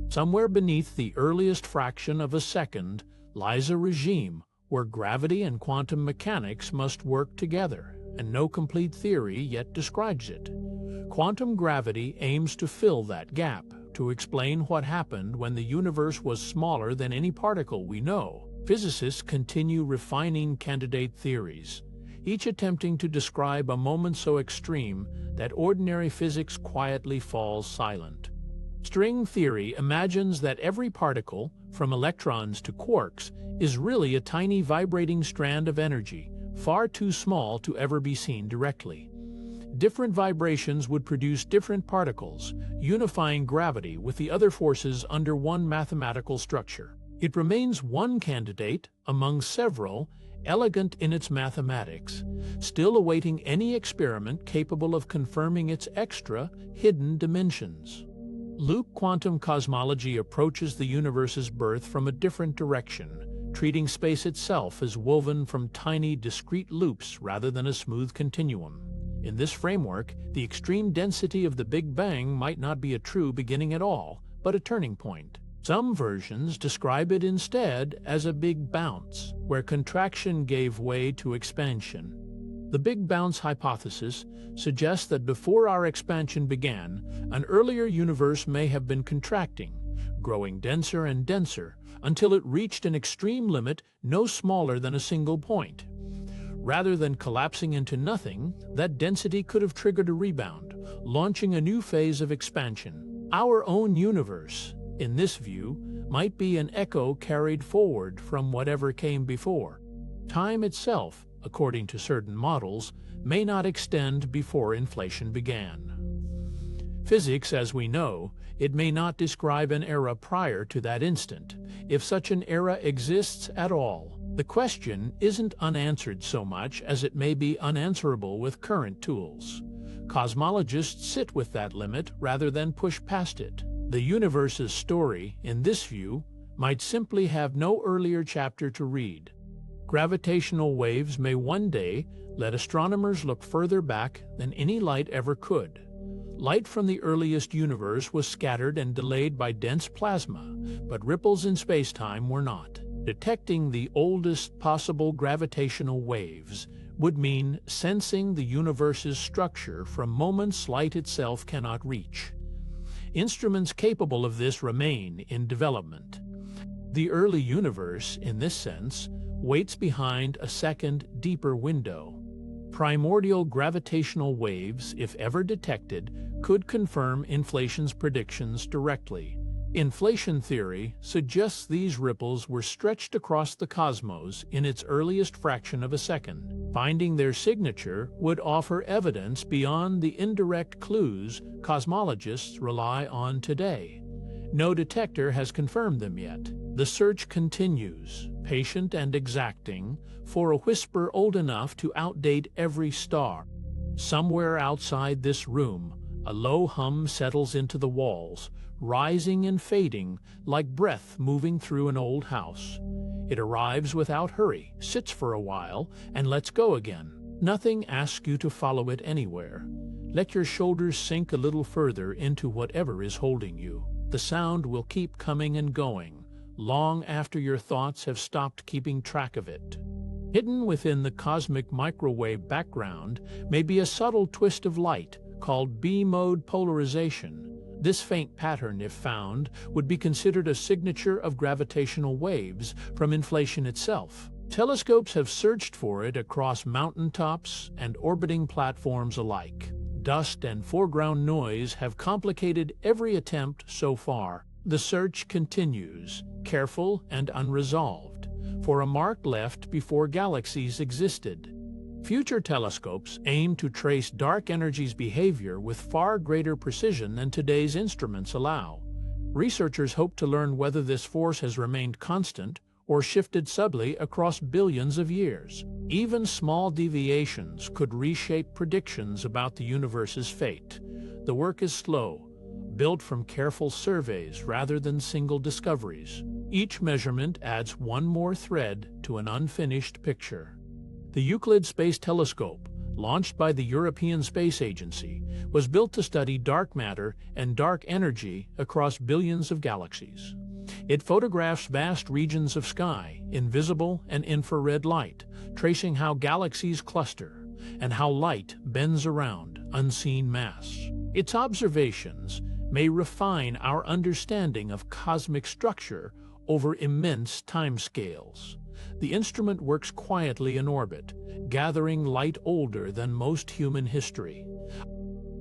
Somewhere beneath the earliest fraction of a second lies a regime where gravity and quantum mechanics must work together, and no complete theory yet describes it. Quantum gravity aims to fill that gap, to explain what happened when the universe was smaller than any particle we know. Physicists continue refining candidate theories, each attempting to describe a moment so extreme that ordinary physics quietly falls silent. String theory imagines that every particle, from electrons to quarks, is really a tiny vibrating strand of energy, far too small to ever be seen directly. Different vibrations would produce different particles, unifying gravity with the other forces under one mathematical structure. It remains one candidate among several, elegant in its mathematics, still awaiting any experiment capable of confirming its extra, hidden dimensions. Loop quantum cosmology approaches the universe's birth from a different direction, treating space itself as woven from tiny, discrete loops rather than a smooth continuum. In this framework, the extreme density of the Big Bang might not be a true beginning at all, but a turning point. Some versions describe it instead as a big bounce, where contraction gave way to expansion. The Big Bounce hypothesis suggests that before our expansion began, an earlier universe may have been contracting, growing denser and denser, until it reached an extreme limit no smaller than a single point. Rather than collapsing into nothing, that density could have triggered a rebound, launching a new phase of expansion. Our own universe, in this view, might be an echo carried forward from whatever came before. Time itself, according to certain models, may not extend before inflation began. Physics, as we know, it may not describe an era prior to that instant, if such an era exists at all. The question isn't unanswered so much as it may be unanswerable with current tools. Cosmologists sit with that limit rather than push past it. The universe's story, in this view, might simply have no earlier chapter to read. Gravitational waves may one day let astronomers look further back than any light ever could. Light from the earliest universe was scattered and delayed by dense plasma, but ripples in space-time were not. Detecting the oldest possible gravitational waves would mean sensing the universe's structure from moments light itself cannot reach. Instruments capable of this remain in development. The early universe, in this sense, waits behind a second, deeper window. Primordial gravitational waves, if ever detected, could confirm inflation's predictions directly. Inflation theory suggests these ripples were stretched across the cosmos in its earliest fraction of a second. Finding their signature would offer evidence beyond the indirect clues cosmologists rely on today. No detector has confirmed them yet. The search continues, patient and exacting, for a whisper old enough to outdate every star. Somewhere outside this room, a low hum settles into the walls, rising and fading like breath moving through an old house. It arrives without hurry, sits for a while, and lets go again. Nothing asks you to follow it anywhere. Let your shoulders sink a little further into whatever is holding you. The sound will keep coming and going, long after your thoughts have stopped keeping track of it. Hidden within the cosmic microwave background may be a subtle twist of light called B-mode polarization. This faint pattern, if found, would be considered a signature of gravitational waves from inflation itself. Telescopes have searched for it across mountaintops and orbiting platforms alike. Dust and foreground noise have complicated every attempt so far. The search continues, careful and unresolved, for a mark left before galaxies existed. Future telescopes aim to trace dark energy's behavior with far greater precision than today's instruments allow. Researchers hope to learn whether this force has remained constant or shifted subtly across billions of years. Even small deviations could reshape predictions about the universe's fate. The work is slow, built from careful surveys rather than single discoveries. Each measurement adds one more thread to an unfinished picture. The Euclid Space Telescope, launched by the European Space Agency, was built to study dark matter and dark energy across billions of galaxies. It photographs vast regions of sky in visible and infrared light, tracing how galaxies cluster and how light bends around unseen mass. Its observations may refine our understanding of cosmic structure over immense timescales. The instrument works quietly in orbit, gathering light older than most human history.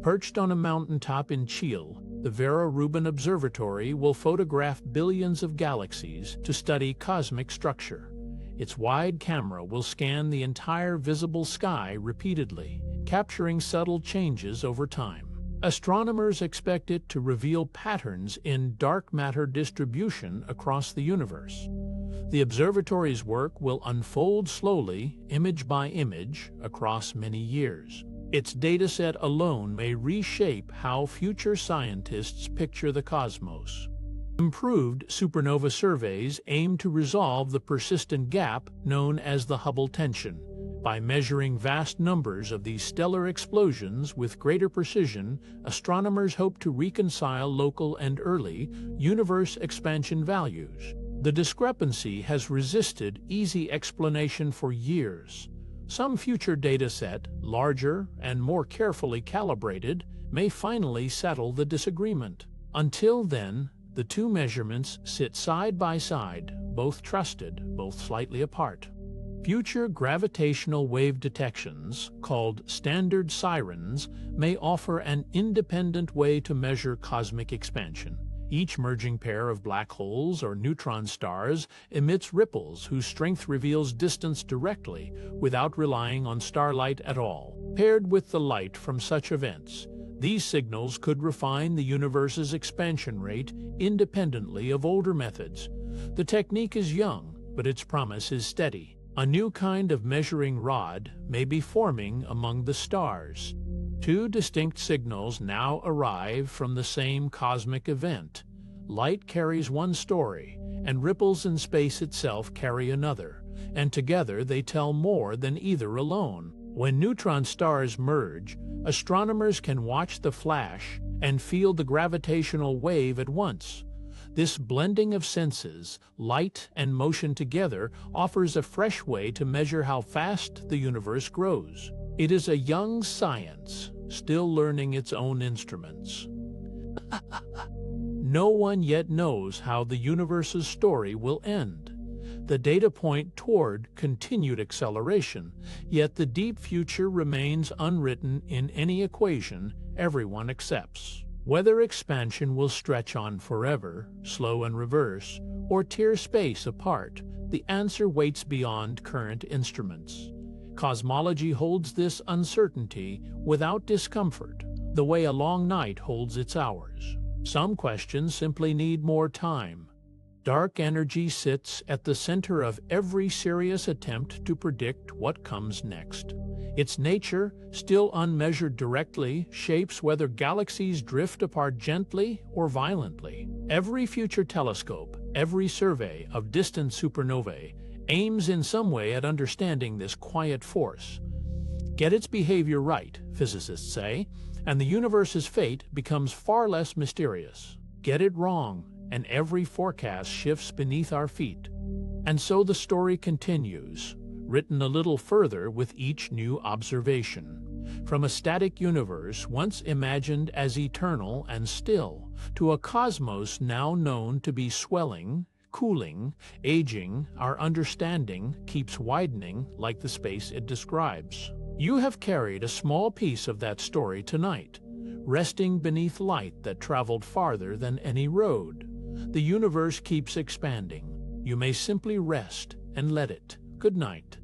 Perched on a mountaintop in Chile, the Vera Rubin Observatory will photograph billions of galaxies to study cosmic structure. Its wide camera will scan the entire visible sky repeatedly, capturing subtle changes over time. Astronomers expect it to reveal patterns in dark matter distribution across the universe. The observatory's work will unfold slowly, image by image, across many years. Its dataset alone may reshape how future scientists picture the cosmos. Improved supernova surveys aim to resolve the persistent gap known as the Hubble tension, By measuring vast numbers of these stellar explosions with greater precision, astronomers hope to reconcile local and early universe expansion values. The discrepancy has resisted easy explanation for years. Some future dataset, larger and more carefully calibrated, may finally settle the disagreement. Until then, the two measurements sit side by side, both trusted, both slightly apart. Future gravitational wave detections, called standard sirens, may offer an independent way to measure cosmic expansion. Each merging pair of black holes or neutron stars emits ripples whose strength reveals distance directly without relying on starlight at all. Paired with the light from such events, these signals could refine the universe's expansion rate independently of older methods. The technique is young, but its promise is steady. A new kind of measuring rod may be forming among the stars. Two distinct signals now arrive from the same cosmic event. Light carries one story, and ripples in space itself carry another, and together they tell more than either alone. When neutron stars merge, astronomers can watch the flash and feel the gravitational wave at once. This blending of senses, light and motion together, offers a fresh way to measure how fast the universe grows. It is a young science, still learning its own instruments. No one yet knows how the universe's story will end. The data point toward continued acceleration, yet the deep future remains unwritten in any equation everyone accepts. Whether expansion will stretch on forever, slow and reverse, or tear space apart, the answer waits beyond current instruments. Cosmology holds this uncertainty without discomfort, the way a long night holds its hours. Some questions simply need more time. Dark energy sits at the center of every serious attempt to predict what comes next. Its nature, still unmeasured directly, shapes whether galaxies drift apart gently or violently. Every future telescope, every survey of distant supernovae, aims in some way at understanding this quiet force. Get its behavior right, physicists say, and the universe's fate becomes far less mysterious. Get it wrong, and every forecast shifts beneath our feet. And so the story continues, written a little further with each new observation. From a static universe once imagined as eternal and still, to a cosmos now known to be swelling, cooling, aging, our understanding keeps widening like the space it describes. You have carried a small piece of that story tonight, resting beneath light that traveled farther than any road. The universe keeps expanding. You may simply rest and let it. Good night.